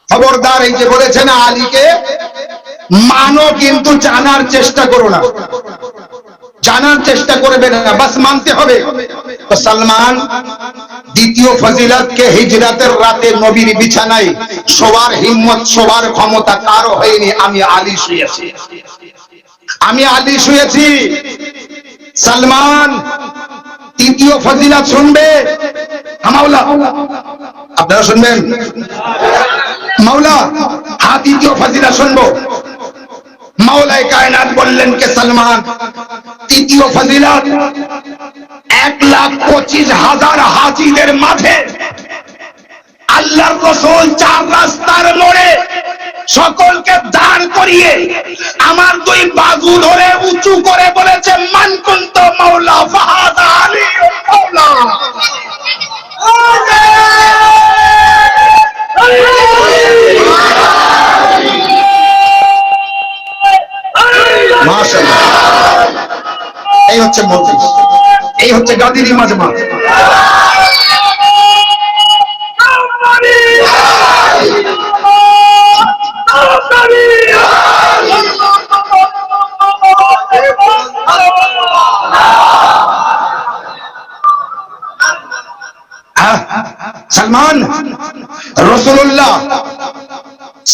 খবরদার, এই যে বলেছেন আলীকে মানো কিন্তু জানার চেষ্টা করো না, জানার চেষ্টা করবে না, বাস মানতে হবে। তো সালমান দ্বিতীয় ফজিলতকে হিজরতের রাতে নবীর বিছানায় শোবার হিম্মত, শোবার ক্ষমতা কারো হয়নি। আমি আলী শুয়েছি, আমি আলী শুয়েছি। সালমান তৃতীয় ফজিলত শুনবে মাওলা, আপনারা শুনবেন মাওলা? হ্যাঁ, তৃতীয় ফজিলত শুনবো। মাওলায়ে কায়নাত বললেন কে সালমান তৃতীয় ফজিলত 1,25,000 হাজীদের মাঝে আল্লাহর রাসূল 4 রাস্তার মোড়ে সকলকে দাঁড় করিয়ে আমার দুই বাজু ধরে উঁচু করে বলেছে, মান কুন্ত মাওলা ফাহাদা আলী মাওলা। মাশাআল্লাহ, এই হচ্ছে মজলিস, এই হচ্ছে গাদির মাজমা। সালমান রাসূলুল্লাহ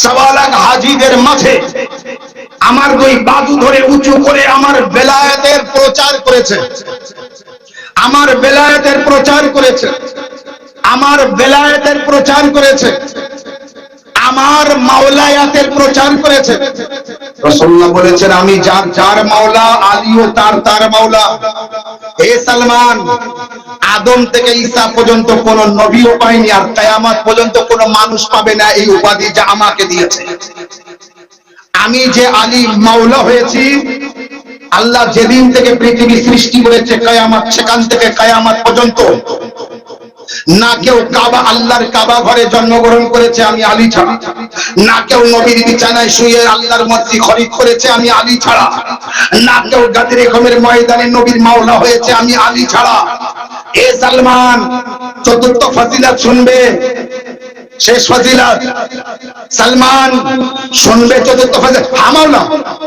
1.25 লাখ হাজীদের মাঝে আমার দুই বাজু ধরে উঁচু করে আমার বেলায়েতের প্রচার করেছে, আমার বেলায়েতের প্রচার করেছে, আমার বেলায়েতের প্রচার করেছে, আমার মাওলায়াতের প্রচার করেছে। রাসূলুল্লাহ বলেছেন, আমি যার যার মাওলা, আলীও তার তার মাওলা। হে সালমান, আদম থেকে ঈসা পর্যন্ত কোন নবীও পায়নি, আর কিয়ামত পর্যন্ত কোন মানুষ পাবে না এই উপাধি যা আমাকে দিয়েছে। আমি যে আলী মাওলা হয়েছি, আল্লাহ যেদিন থেকে পৃথিবী সৃষ্টি করেছে কিয়ামত, সেখান থেকে কিয়ামত পর্যন্ত না কেউ কাবা, আল্লাহর কাবা ঘরে জন্মগ্রহণ করেছে আমি আলী ছাড়া, না কেউ নবীর বিছানায় শুয়ে আল্লাহর মসজিদ খরিদ করেছে আমি আলী ছাড়া, না কেউ গাদির কমের ময়দানে নবীর মাওলা হয়েছে আমি আলী ছাড়া। এ সালমান, চতুর্থ ফজিলত শুনবে, শেষ ফজিলত সালমান শুনবে, চতুর্থ ফজিলত হামাওলা।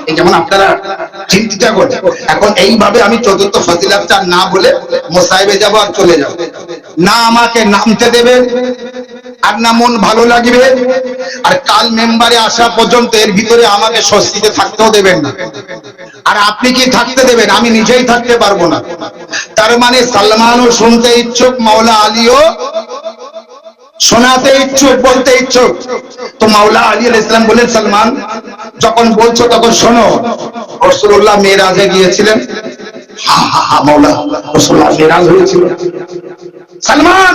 এই যেমন আপনারা চিন্তিত করছেন, এখন এইভাবে আমি চতুর্থ ফজিলতটা না বলে মোসাইবে যাব আর চলে যাব না, আমাকে নামতে দেবে আর না মন ভালো লাগবে, আর কাল মেম্বারে আসা পর্যন্ত এর ভিতরে আমাকে স্বস্তিতে থাকতেও দেবেন না। আর আপনি কি থাকতে দেবেন? আমি নিজেই থাকতে পারবো না। তার মানে সালমানও শুনতে ইচ্ছুক, মাওলা আলীও শোনাতে ইচ্ছুক, বলতে ইচ্ছুক। তো মাওলা আলী আলাইহিস সালাম বলেন, সালমান যখন বলছো তখন শোনো, রাসূলুল্লাহ মেরাজে গিয়েছিলেন। হা হা হা, মাওলা রাসূলুল্লাহ মেরাজ হয়েছিল। সালমান,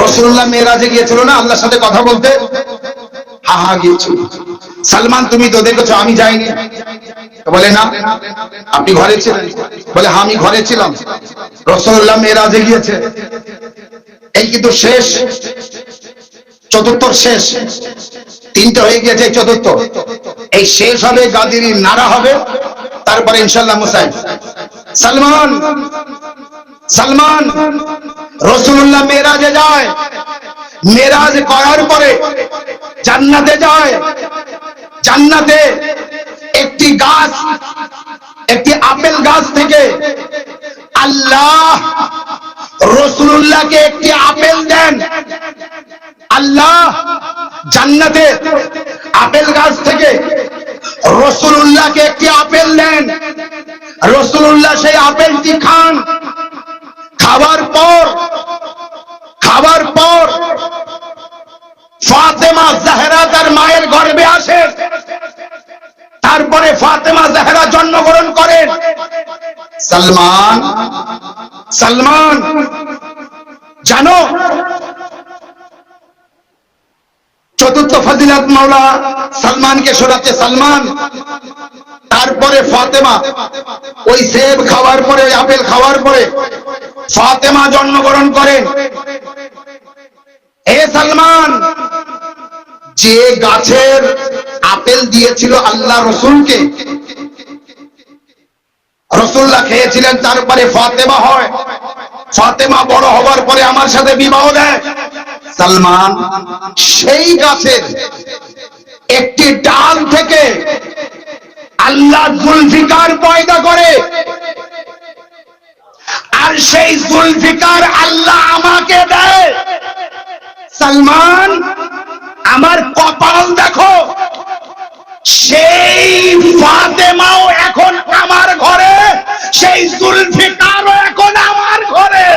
রাসূলুল্লাহ মেরাজে গিয়েছিল না আল্লাহর সাথে কথা বলতে? হা হা গিয়েছিল। সালমান তুমি তো দেখেছো, আমি যাইনি। বলে না, আপনি ঘরে ছিলেন? বলে হ্যাঁ আমি ঘরে ছিলাম। রাসূলুল্লাহ মেরাজে গিয়েছে। এই কিন্তু শেষ, চতুর্থ শেষ, তিনটা হয়ে গিয়েছে, চতুর্থ এই শেষ হবে, গাদির নারা হবে, তারপরে ইনশাআল্লাহ মুসাইব। সালমান, সালমান রাসূলুল্লাহ মেরাজে যায়, মেরাজ করার পরে জান্নাতে যায়। জান্নাতে একটি গাছ, একটি আপেল গাছ থেকে আল্লাহ রাসূলুল্লাহকে একটি আপেল দেন। আল্লাহ জান্নাতে আপেল গাছ থেকে রাসূলুল্লাহকে একটি আপেল দেন। রাসূলুল্লাহ সেই আপেলটি খান। খাবার পর ফাতেমা জাহরা তার মায়ের গর্ভে আসে। তারপরে ফাতেমা জাহরা জন্মগ্রহণ করেন। সালমান, সালমান জানো চতুর্থ ফজিলত মাওলা সালমানকে শোনাচ্ছে। সালমান, তারপরে ফাতেমা, ওই সেব খাওয়ার পরে, ওই আপেল খাওয়ার পরে ফাতেমা জন্মগ্রহণ করেন। হে সালমান, যে গাছের আপেল দিয়েছিল আল্লাহ রসুলকে, রসুল্লাহ খেয়েছিলেন, তারপরে ফাতেমা হয়। ফাতেমা বড় হবার পরে আমার সাথে বিবাহ দেয়। সালমান, সেই গাছের একটি ডাল থেকে আল্লাহ জুলফিকার পয়দা করে, আর সেই জুলফিকার আল্লাহ আমাকে দেয়। সালমান, আমার কপাল দেখো, সেই ফাতেমাও এখন আমার ঘরে, সেই জুলফিকারও এখন আমার ঘরে।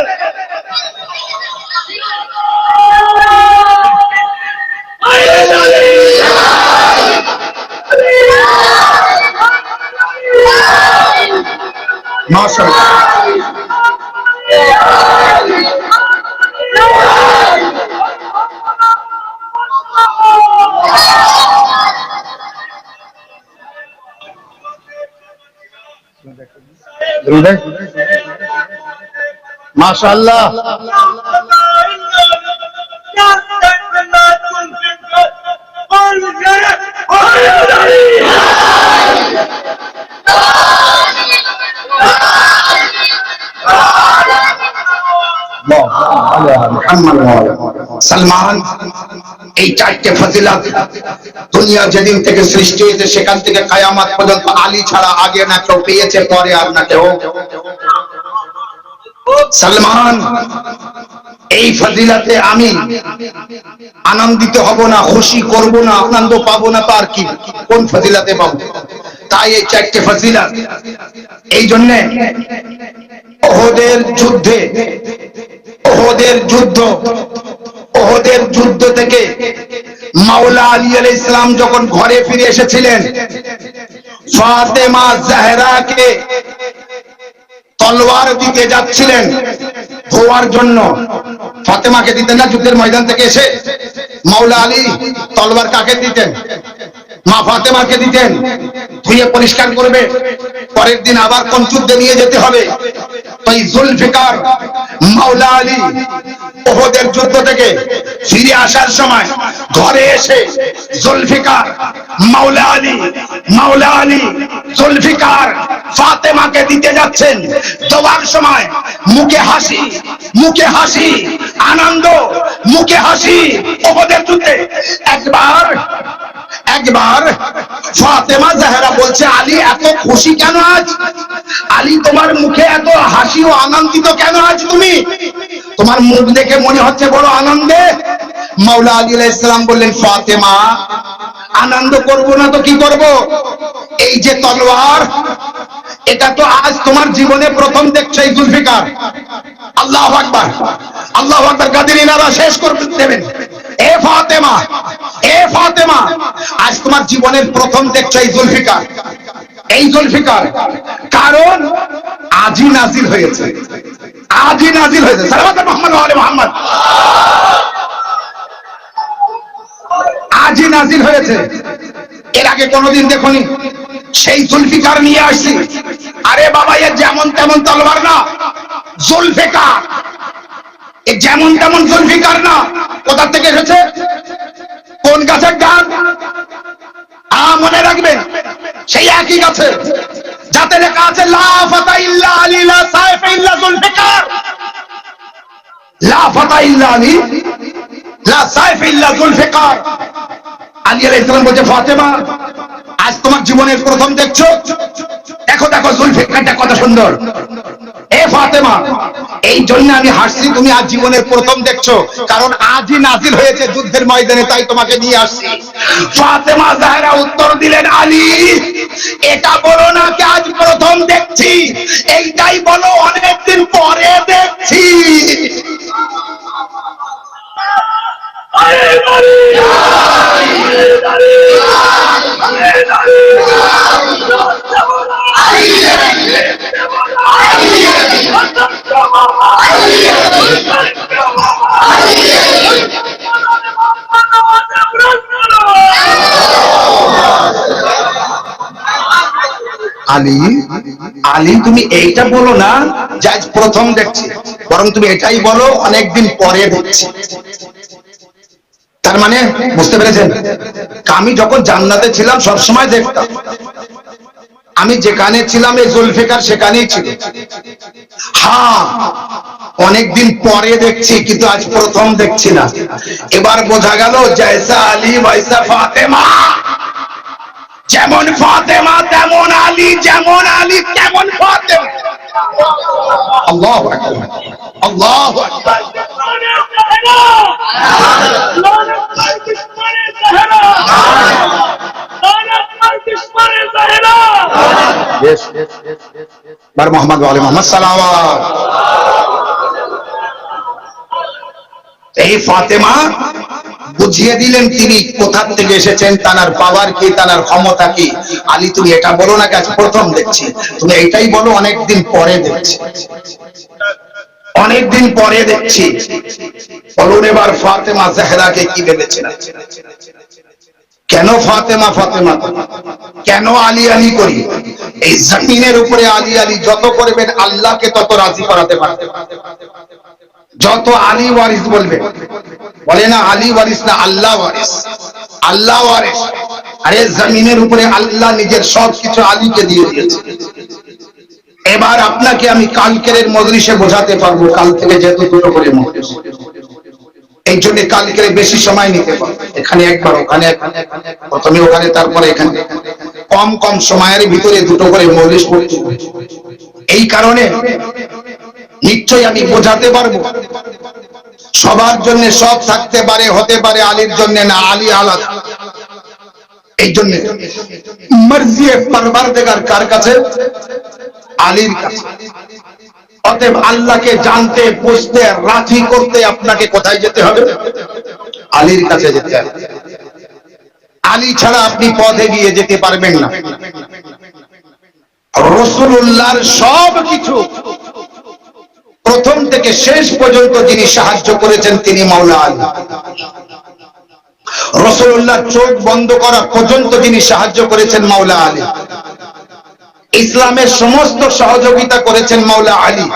মাশাআল্লাহ, মাশাআল্লাহ। সালমান, এই চারটে ফজিলত দুনিয়া যেদিন থেকে সৃষ্টি হয়েছে সেখান থেকে কিয়ামত পর্যন্ত আলী ছাড়া আগে না কেউ পেয়েছে, পরে আর না কেউ। সালমান, এই ফজিলতে আমি আনন্দিত হব না, খুশি করব না, আনন্দ পাবো না, তার কি কোন ফজিলতে পাবো? তাই এই চারটে ফজিলত। এই জন্য ওহদের যুদ্ধে, ওহদের যুদ্ধ থেকে মাওলা আলী আলাইহিস সালাম যখন ঘরে ফিরে এসেছিলেন, ফাতেমা জাহরাকে তলোয়ার দিতে যাচ্ছিলেন ধোয়ার জন্য। ফাতেমাকে দিতেন না যুদ্ধের ময়দান থেকে এসে? মাওলা আলী তলোয়ার কাকে দিতেন? মা ফাতেমাকে দিতেন, ধুয়ে পরিষ্কার করবে, পরের দিন আবার কোন যুদ্ধে নিয়ে যেতে হবে। তাই জুলফিকার মাওলা আলী ওহদের যুদ্ধ থেকে ফিরে আসার সময় ঘরে এসে জুলফিকার মাওলা আলী জুলফিকার ফাতেমাকে দিতে যাচ্ছেন। দেওয়ার সময় মুখে হাসি আনন্দ, মুখে হাসি। ওহদের যুদ্ধে একবার ফাতেমা জাহরা বলছে, আলী এত খুশি কেন আজ? আলী তোমার মুখে এত হাসি ও আনন্দিত কেন আজ? তুমি তোমার মুখ দেখে মনে হচ্ছে বড় আনন্দে। মাওলা আলী আলাইহিস সালাম বললেন, ফাতেমা আনন্দ করব না তো কি করব? এই যে তলোয়ার, এটা তো আজ তোমার জীবনে প্রথম দেখছো এই জুলফিকার। আল্লাহু আকবার, আল্লাহু আকবার। গাদির ইনারা শেষ করে দেবেন। এ ফাতেমা আজ তোমার জীবনের প্রথম দেখছো এই জুলফিকার। কারণ আজই নাজিল হয়েছে। সাল্লাল্লাহু আলাইহি মুহাম্মদ। আজই নাজিল হয়েছে, এর আগে কোনোদিন দেখোনি। সেই জুলফিকার নিয়ে আসছি। আরে বাবা, এ যেমন তেমন তলোয়ার না, জুলফিকার। এ যেমন তেমন জুলফিকার না। কোথা থেকে এসেছে? কোন গাছের ডাল? মনে রাখবেন, সেই একই গাছে যাতে লেখা আছে লা ফাতা ইল্লা আলী লা সাইফ ইল্লা জুলফিকার। লা ফাতা ইল্লা আলী লা সাইফ ইল্লা জুলফিকার। আলী আলাইহিস সালাম বলছে, ফাতেমা আজ তোমার জীবনের প্রথম দেখছো। দেখো জুলফিকারটা কত সুন্দর। এ ফাতেমা, এই জন্য আমি হাসছি, তুমি আজ জীবনের প্রথম দেখছো, কারণ আজই নাজিল হয়েছে যুদ্ধের ময়দানে, তাই তোমাকে নিয়ে আসছি। ফাতেমা জাহরা উত্তর দিলেন, আলী এটা বলো না কি আজ প্রথম দেখছি, এইটাই বলো অনেকদিন পরে দেখছি। আলী তুমি এইটা বলো না যে আজ প্রথম দেখছি, বরং তুমি এটাই বলো অনেকদিন পরে দেখছি। তার মানে বুঝতে পেরেছেন, আমি যখন জান্নাতে ছিলাম সবসময় দেখতাম, আমি যেখানে ছিলাম এই জুলফিকার সেখানেই ছিল। হ্যাঁ, অনেকদিন পরে দেখছি, কিন্তু আজ প্রথম দেখছি না। এবার বোঝা গেল জয়সা আলী ওয়াইসা ফাতেমা। যেমন ফাতেমা তেমন আলী, যেমন আলী তেমন ফাতেমা। আল্লাহু আকবার, আল্লাহু আকবার। মোহাম্মদ ওয়া আলি মুহাম্মদ সালাওয়াত। এই ফাতেমা বুঝিয়ে দিলেন তিনি কোথা থেকে এসেছেন, তার পাওয়ার কি, তার ক্ষমতা কি। আলী তুমি এটা বলো না আজ প্রথম দেখছি, তুমি এইটাই বলো অনেকদিন পরে দেখছি। অনেকদিন পরে দেখছি। বলুন এবার ফাতেমা জাহরাকে কি ভেবেছেন? কেন ফাতেমা ফাতেমা, কেন আলী আলী করি? এই জমিনের উপরে আলী আলী যত করবেন আল্লাহকে তত রাজি করাতে পারবেন। যত আলী ওয়ারিস বলবে, বলে না আলী ওয়ারিস না, আল্লাহ ওয়ারিস, আল্লাহ ওয়ারিস। আরে জমিনের উপরে আল্লাহ নিজের সবকিছু আলীকে দিয়ে দিয়েছে। এবার আপনাকে আমি কালকের মজলিসে বোঝাতে পারবো, কাল থেকে যেহেতু দুটো করে মজলিস, এই জন্য কালকের বেশি সময় নিতে পারবো। এখানে একবার, ওখানে প্রথমে ওখানে, তারপরে এখানে, কম কম সময়ের ভিতরে দুটো করে মজলিস করছি। এই কারণে নিশ্চয়ই আমি বোঝাতে পারবো। সবার জন্য সব থাকতে পারে, হতে পারে, আলীর জন্য না, আলী আলাদা। এই জন্য মর্জি পরওয়ারদিগার কার কাছে? আলীর কাছে। অতএব আল্লাহকে জানতে, বুঝতে, রাজি করতে আপনাকে কোথায় যেতে হবে? আলীর কাছে যেতে হবে। আলী ছাড়া আপনি পথে গিয়ে যেতে পারবেন না। রাসূলুল্লাহর সব কিছু প্রথম থেকে শেষ পর্যন্ত যিনি সাহায্য করেছেন তিনি মাওলা আলী। রাসূলুল্লাহ চোখ বন্ধ করা পর্যন্ত যিনি সাহায্য করেছেন মাওলা আলী, ইসলামের সমস্ত সহযোগিতা করেছেন মাওলা আলী।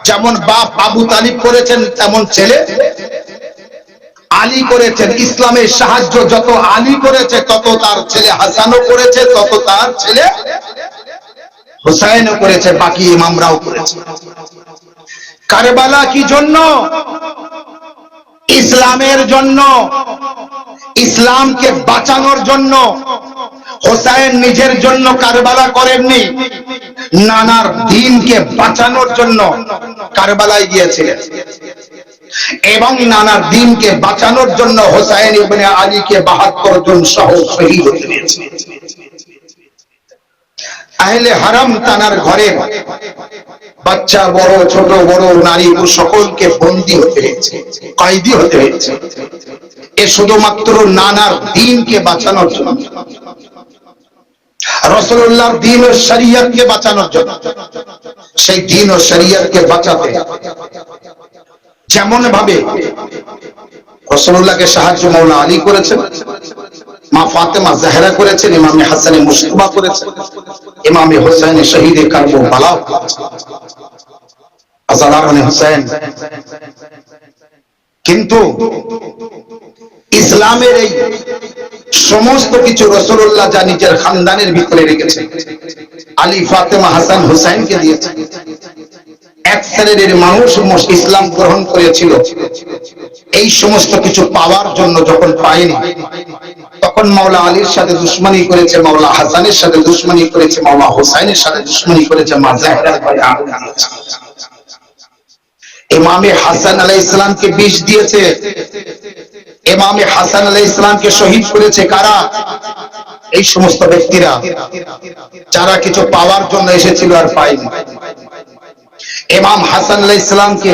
যেমন বাপ আবু তালিব করেছেন তেমন ছেলে আলী করেছেন। ইসলামের সাহায্য যত আলী করেছে তত তার ছেলে হাসানও করেছে, তত তার ছেলে হুসাইনও করেছে, বাকি ইমামরাও করেছে। কারবালা কি জন্য? ইসলামের জন্য, ইসলামকে বাঁচানোর জন্য। হোসাইন নিজের জন্য কারবালা করেননি, নানার দ্বীনকে বাঁচানোর জন্য কারবালায় গিয়েছিলেন এবং নানার দ্বীনকে বাঁচানোর জন্য হোসাইন ইবনে আলীকে 72 জন সহ শহীদ হতে দিয়েছেন। আহলে হারাম তানার ঘরে বাচ্চা বড় ছোট বড় নারী ও সকলকে বন্দী হতে হয়েছে, কয়েদি হতে হয়েছে, এ শুধুমাত্র নানার দ্বীনকে বাঁচানোর জন্য, রাসূলুল্লাহর দ্বীন ও শরীয়তকে বাঁচানোর জন্য। সেই দ্বীন ও শরীয়তকে বাঁচাতে যেমন ভাবে রাসূলুল্লাহকে সাহায্য মাওলা আলী করেছেন, মা ফাতেমা জাহরা করেছেন, ইমামে হাসানে মুশতাবা করেছেন, ইমামে হোসেনে শহীদে কারবালা আজালানে হোসেন। কিন্তু ইসলামের এই সমস্ত কিছু রাসূলুল্লাহ যা নিজের খানদানের ভিতরে রেখেছেন, আলী ফাতেমা হাসান হুসাইনকে দিয়েছেন। এক শ্রেণীর মানুষ ইসলাম গ্রহণ করেছিল, এই সমস্ত কিছু পাওয়ার জন্য যখন পায়নি তখন মাওলা আলীর সাথে দুশমনি করেছে, মাওলা হাসানের সাথে দুশমনি করেছে, মাওলা হুসাইনের সাথে দুশমনি করেছে, মা জাহরার গায়ে আগুন দিয়েছে। ইমামে হাসান আলাইহিস সালামকে বিষ দিয়েছে, ইমামে হাসান আলাইহিস সালামকে শহীদ করেছে কারা? এই সমস্ত ব্যক্তিরা যারা কিছু পাওয়ার জন্য এসেছিল আর পায়নি। ইমাম হাসান আলাইহিস সালামকে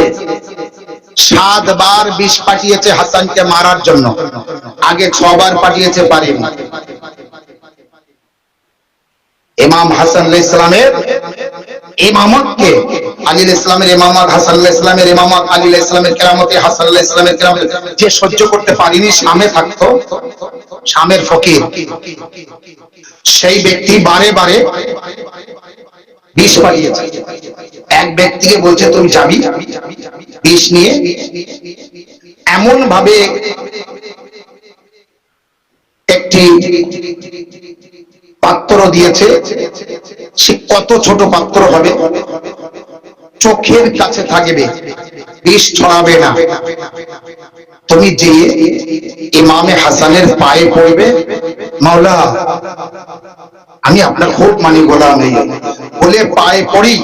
7 বার বিষ পাঠিয়েছে হাসানকে মারার জন্য, আগে 6 বার পাঠিয়েছে, পারেনি। ইমাম হাসান আলাইহিস সালামের ইমামতকে, আলী আলাইহিস সালামের ইমামত, হাসান আলাইহিস সালামের ইমামত, আলী আলাইহিস সালামের কেরামতে, হাসান আলাইহিস সালামের কেরামতে যে সহ্য করতে পারেনি, শামে থাকতো, শামের ফকির, সেই ব্যক্তি বারে বারে বিষ পাঠিয়েছে। এক ব্যক্তিকে বলছে তুমি যাবি বিষ নিয়ে, এমন ভাবে একটি পাত্র দিয়েছে, সে কত ছোট পাত্র হবে, চোখের কাছে থাকবে, বিষ ছড়াবে না। তুমি যে ইমামে হাসানের পায়ে পড়বে, মাওলা আমি আপনার খুব মানি গোলাম, এই বলে পায়ে পড়ি,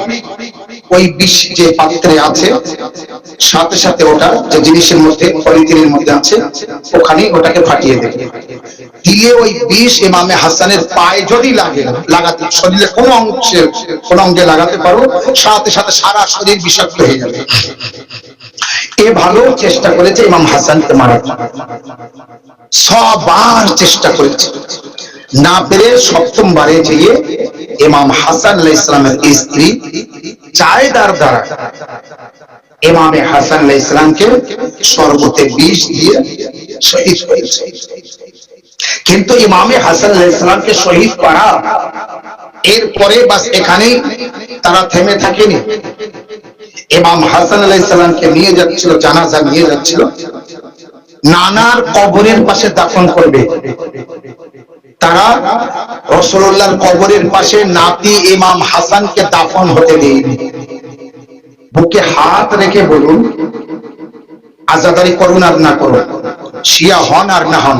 ওই বিষ যে পাত্রে আছে সাথে সাথে ওটা যে জিনিসের মধ্যে পলিথিনের মধ্যে আছে ওখানে ওটাকে ফাটিয়ে দেবে, দিয়ে ওই বিষ ইমামে হাসানের পায়ে যদি লাগে, লাগাতে শরীরে কোন অঙ্গে লাগাতে পারো, সাথে সাথে সারা শরীর বিষাক্ত হয়ে যাবে। এ ভালো চেষ্টা করেছে ইমাম হাসানকে মারার, 100 বার চেষ্টা করেছে, না পেরে 7ম বারে গিয়ে ইমাম হাসান আলাইহিস সালামের স্ত্রী জায়দার দ্বারা ইমামে হাসান আলাইহিস সালামকে শরবতে বিষ দিয়ে শহীদ করেছে। কিন্তু ইমামে হাসান আলাইহিস সালামকে শহীদ করা, এরপরে বাস এখানেই তারা থেমে থাকেনি। ইমাম হাসান আলাইহিস সালামকে নিয়ে যাচ্ছিল, জানাজা নিয়ে যাচ্ছিল, নানার কবরের পাশে দাফন করবে। তারা রাসূলুল্লাহর কবরের পাশে নাতি ইমাম হাসানকে দাফন হতে দেয়নি। বুকে হাত রেখে বলুন, আজাদারি করুন আর না করুন, শিয়া হন আর না হন,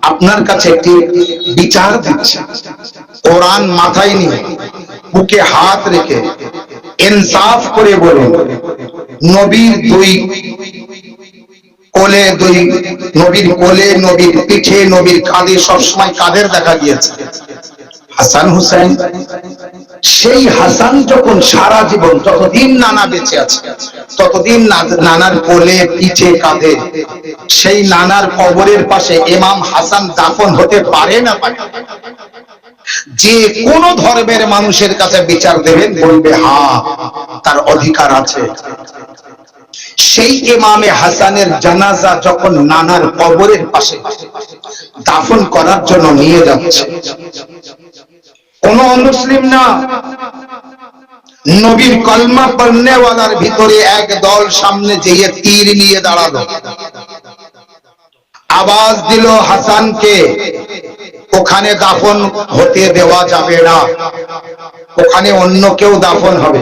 আপনার কাছে একটি বিচার দিচ্ছে, কোরআন মাথায় নিয়ে বুকে হাত রেখে ইনসাফ করে বলুন, নবীর 2 কোলে, 2 নবীর কোলে, নবীর পিঠে, নবীর কাঁধে সবসময় কাদের দেখা গিয়েছে? হাসান হুসাইন। সেই হাসান যখন সারা জীবন, যতদিন নানা বেঁচে আছে ততদিন নানার কোলে, পিঠে, কাঁধে, সেই নানার কবরের পাশে ইমাম হাসান দাফন হতে পারে না পারে? যে কোন ধর্মের মানুষের কাছে বিচার দেবেন, বলবে হ্যাঁ তার অধিকার আছে। সেই ইমামে হাসানের জানাজা যখন নানার কবরের পাশে দাফন করার জন্য নিয়ে যাচ্ছে, কোন মুসলিম না, নবীর কলমা পড়নেওয়ালার ভিতরে এক দল সামনে যেয়ে তীর নিয়ে দাঁড়ালো, আওয়াজ দিল হাসানকে ওখানে দাফন হতে দেওয়া যাবে না, ওখানে অন্য কেউ দাফন হবে,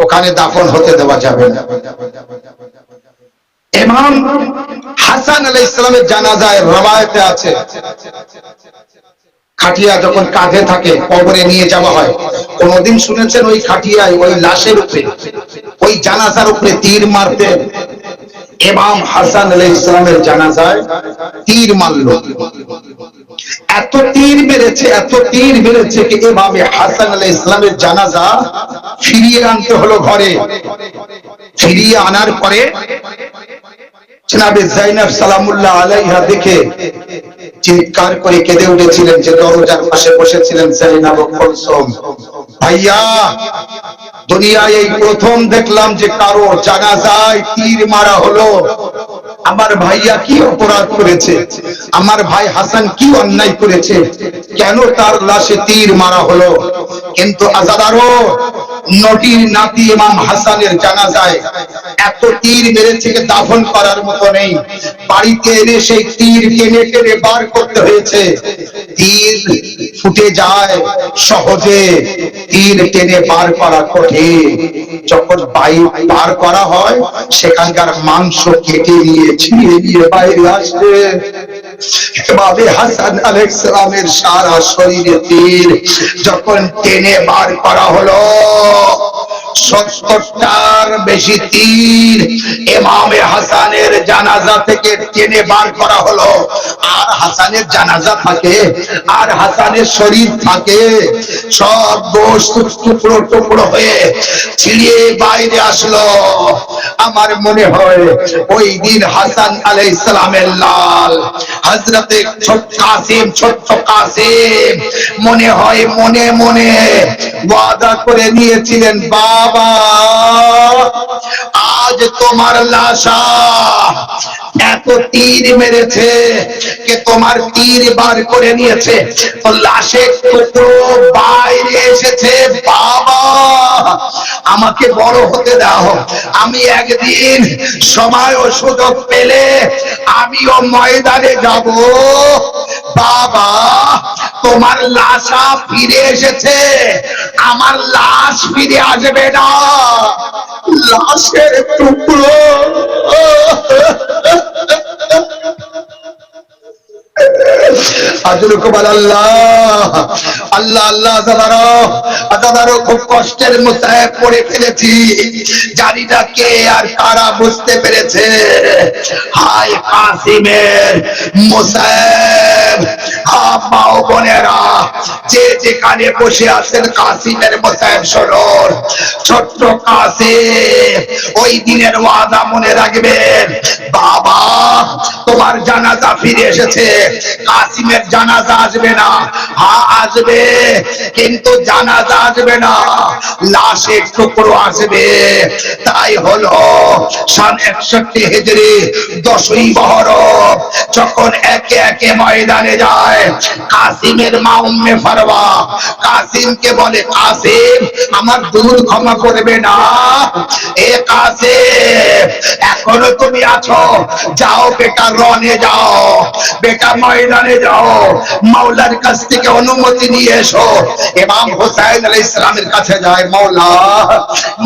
ওখানে দাফন হতে দেওয়া যাবে না। ইমাম হাসান আলাইহিস সালামের জানাজায় রওয়ায়াতে আছে, খাটিয়া যখন কাঁধে থাকে কবরে নিয়ে যাওয়া হয়, কোনদিন শুনেছেন ওই খাটিয়ায় ওই লাশের উপরে ওই জানাজার উপরে তীর মারতে? ইমাম হাসান আলাইহিস সালামের জানাজায় তীর মারলো, এত তীর মেরেছে, এত তীর মেরেছে কি ইমামে হাসান আলাইহিস সালামের জানাজা ফিরিয়ে আনতে হলো ঘরে। ফিরিয়ে আনার পরে জনাবে যায়েনব সালামুল্লাহ আলাইহা দেখে চিৎকার করে কেঁদে উঠেছিলেন, যে দরজার পাশে বসেছিলেন যায়েনব ও কুলসুম, ভাইয়া দুনিয়ায় এই প্রথম দেখলাম যে কারো জানাজায় তীর মারা হলো। আমার ভাইয়া কি অপরাধ করেছে? আমার ভাই হাসান কি অন্যায় করেছে? কেন তার লাশে তীর মারা হলো? কিন্তু আজাদারো, নবীর নাতি ইমাম হাসানের জানাজায় এত তীর মেরেছে যে দাফন করার মতো নেই। বাড়িতে এনে সেই তীর টেনে টেনে বার করতে হয়েছে। তীর ফুটে যায় সহজে, তীর টেনে বার করা কঠিন। যখন বার করা হয় সেখানকার মাংস কেটে নিয়ে ছিঁড়ে নিয়ে বাইরে আসবে। ইমামে হাসান আলাইহিস সালামের সারা শরীরে তীর যখন টেনে বার করা হলো, 70টার বেশি তীর ইমামে হাসানের জানাজা থেকে টেনে বার করা হলো। আর হাসানের জানাজা থাকে, আর হাসানের শরীর থাকে, সব গোশত টুকরো টুকরো হয়ে ছিঁড়িয়ে বাইরে আসলো। আমার মনে হয় ওই দিন হাসান আলাইহিস সালামের লাল হযরতে ছোট্ট কাসিম মনে হয় মনে মনে ওয়াদা করে নিয়েছিলেন, বাবা আজ তোমার লাশা এত তীর মেরেছে কে তোমার তীর বার করে নিয়েছে, তো লাশের টুকরো বাইরে এসেছে, বাবা আমাকে বড় হতে দাও, আমি একদিন সময় ও সুযোগ পেলে আমিও ময়দানে যাব। বাবা তোমার লাশা ফিরে এসেছে, আমার লাশ ফিরে আসবে না, লাশের টুকরো। খুব কষ্টের মধ্যে পড়ে ফেলেছি, জানি না কে আর কারা বুঝতে পেরেছে। হায় কাসিমের মুসাইব, মা ও বোনেরা যে যেখানে বসে আছেন কাসিমের মুসাইব শুনুন। ছোট্ট কাসিম ওই দিনের ওয়াদা মনে রাখবেন, বাবা তোমার জানাজা ফিরে এসেছে, কাসিমের জানাজা আসবে না, হ্যাঁ আসবে, কিন্তু জানাজা আসবে না, লাশের টুকরো আসবে। তাই হলো সন 61 হিজরি 10ই মুহররম যখন একে একে ময়দানে যায়, কাসিমের মা উম্মে ফারওয়া কাসিমকে বলে, কাসিম আমার দুধ ক্ষমা করবে না, এ কাসিম এখনো তুমি আছো, যাও বেটা রনে যাও, বেটা ময়দানে যাও, মাওলার কাছ থেকে অনুমতি নিয়ে এসো। ইমাম হুসাইন আলাইহিস সালামের কাছে যায়, মাওলা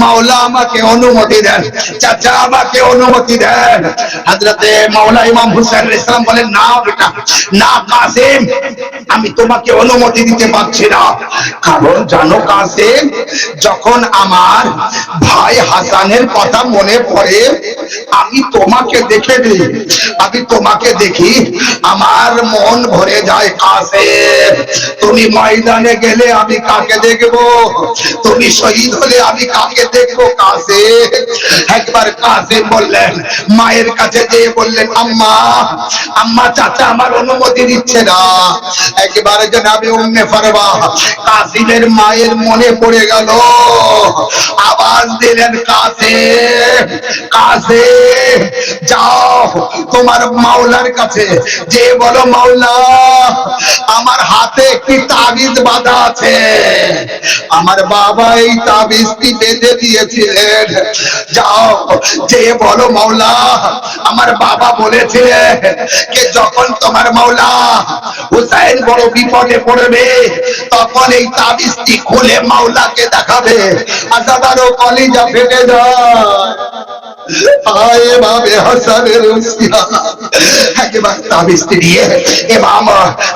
মাওলা আমাকে অনুমতি দেন, চাচা আমাকে অনুমতি দেন। হযরতে মাওলা ইমাম হুসাইন আলাইহিস সালাম বলেন, না বেটা না কাসিম, আমি তোমাকে অনুমতি দিতে পারছি না। কারণ জানো কাসিম, যখন আমার ভাই হাসানের কথা মনে পড়ে আমি তোমাকে দেখে দিই, আমি তোমাকে দেখি আমার মন ভরে যায়। কাসিম তুমি ময়দানে গেলে আমি কাকে দেখব, তুমি শহীদ হলে আমি কাকে দেখবো? কাসিম একবার কাসিম বললেন, মায়ের কাছে যেয়ে বললেন, আম্মা আম্মা চাচা আমার অনুমতি দিচ্ছে না। একেবারে জনাবে উম্মে ফারওয়া কাসিমের মায়ের মনে পড়ে গেল, আওয়াজ দিলেন কাসিম, কাসিম যাও তোমার মাওলার কাছে যে বলো মাওলা আমার হাতে একটি তাবিজ বাঁধা আছে, আমার বাবা এই তাবিজটি বেঁধে দিয়েছিলেন, যাও যে বলো মাওলা আমার বাবা বলেছিলেন যে যখন তোমার মাওলা হুসাইন বড় বিপদে পড়বে তখন এই তাবিজটি খুলে মাওলাকে দেখাবে। আজাদারও কলিজা ফেটে যায়, আয় বাবে হাসানের উসিয়া একবার তাবিজটি নিয়ে ইমাম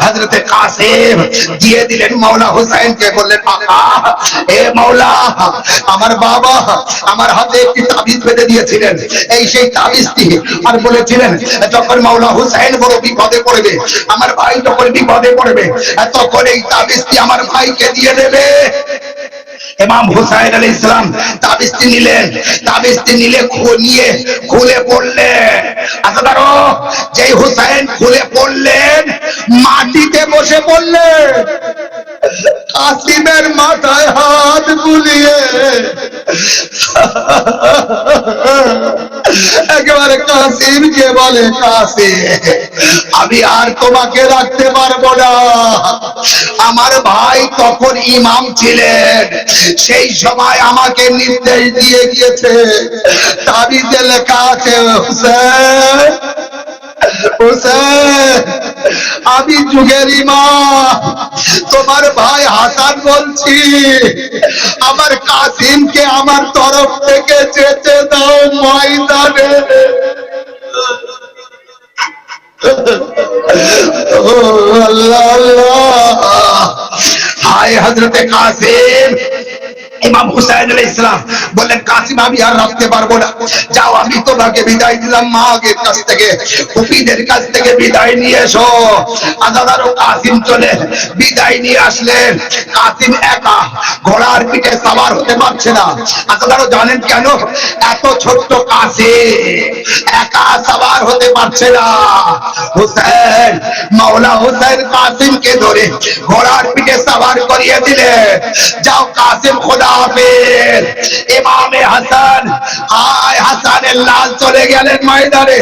হযরতে কাসিম দিয়ে দিলেন মাওলা হুসাইনকে, বললেন আকা এ মাওলা আমার বাবা আমার হাতে একটি তাবিজ বেঁধে দিয়েছিলেন, এই সেই তাবিজটি আর বলেছিলেন যখন মাওলা হুসাইন বড় বিপদে পড়বে, আমার ভাই যখন বিপদে পড়বে তখন এই তাবিজটি আমার ভাইকে দিয়ে দেবে। ইমাম হুসাইন আলাইহিস সালাম তাবিজটি নিলেন, তাবিজটি নিয়ে খুলে পড়লেন। আসাদারো যেই হুসাইন খুলে পড়লেন মাটিতে বসে পড়লেন, কাসিমের মাথায় হাত বুলিয়ে একেবারে কাসিমকে বলে কাসিম আমি আর তোমাকে রাখতে পারবো না, আমার ভাই তখন ইমাম ছিলেন, সেই সময় আমাকে নির্দেশ দিয়ে গিয়েছে, তাবিজে লেখা আছে হুসেন হুসেন আমি যুগের ইমাম তোমার ভাই হাসান বলছি, আমার কাসিমকে আমার তরফ থেকে যেতে দাও ময়দানে। ও আল্লাহ আল্লাহ, হায় হযরতে কাসিম। ইমাম হুসাইন আলাইহিস সালাম বললেন কাসিম আমি আর রাখতে পারবো না, যাও আমি তোমাকে বিদায় দিলাম, মায়ের কাছ থেকে ফুফিদের কাছ থেকে বিদায় নিয়ে এসো। আজাদারও কাসিম চলে বিদায় নিয়ে আসলেন, কাসিম একা ঘোড়ার পিঠে সওয়ার হতে পারছে না। আজাদারও জানেন কেন? এত ছোট্ট কাসিম একা সওয়ার হতে পারছে না। হুসাইন মাওলা হুসাইন কাসিমকে ধরে ঘোড়ার পিঠে সওয়ার করিয়ে দিলেন, যাও কাসিম খোদা হাফেজ। ইমামে হাসান আয় হাসানের লাশ চলে গেলেন ময়দানে,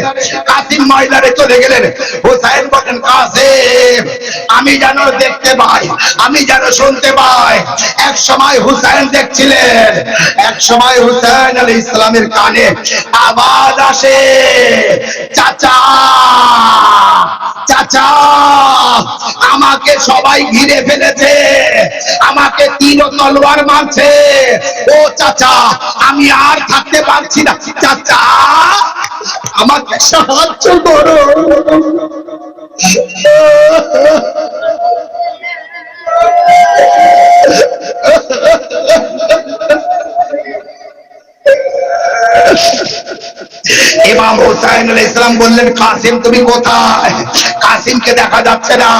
কাসিম ময়দানে চলে গেলেন। হুসাইন বলেন কাসিম আমি যেন দেখতে পাই, আমি যেন শুনতে পাই। এক সময় হুসাইন দেখছিলেন, এক সময় হুসাইন আলাইহিস সালামের কানে আওয়াজ আসে চাচা চাচা আমাকে সবাই ঘিরে ফেলেছে, আমাকে তীর ও তলোয়ার মারছে, ও চাচা আমি আর থাকতে পারছি না, চাচা আমাকে সাহায্য করো। ইমাম হুসাইন আলাইহিস সালাম বললেন কাসিম তুমি কোথায়? কাসিমকে দেখা যাচ্ছে না।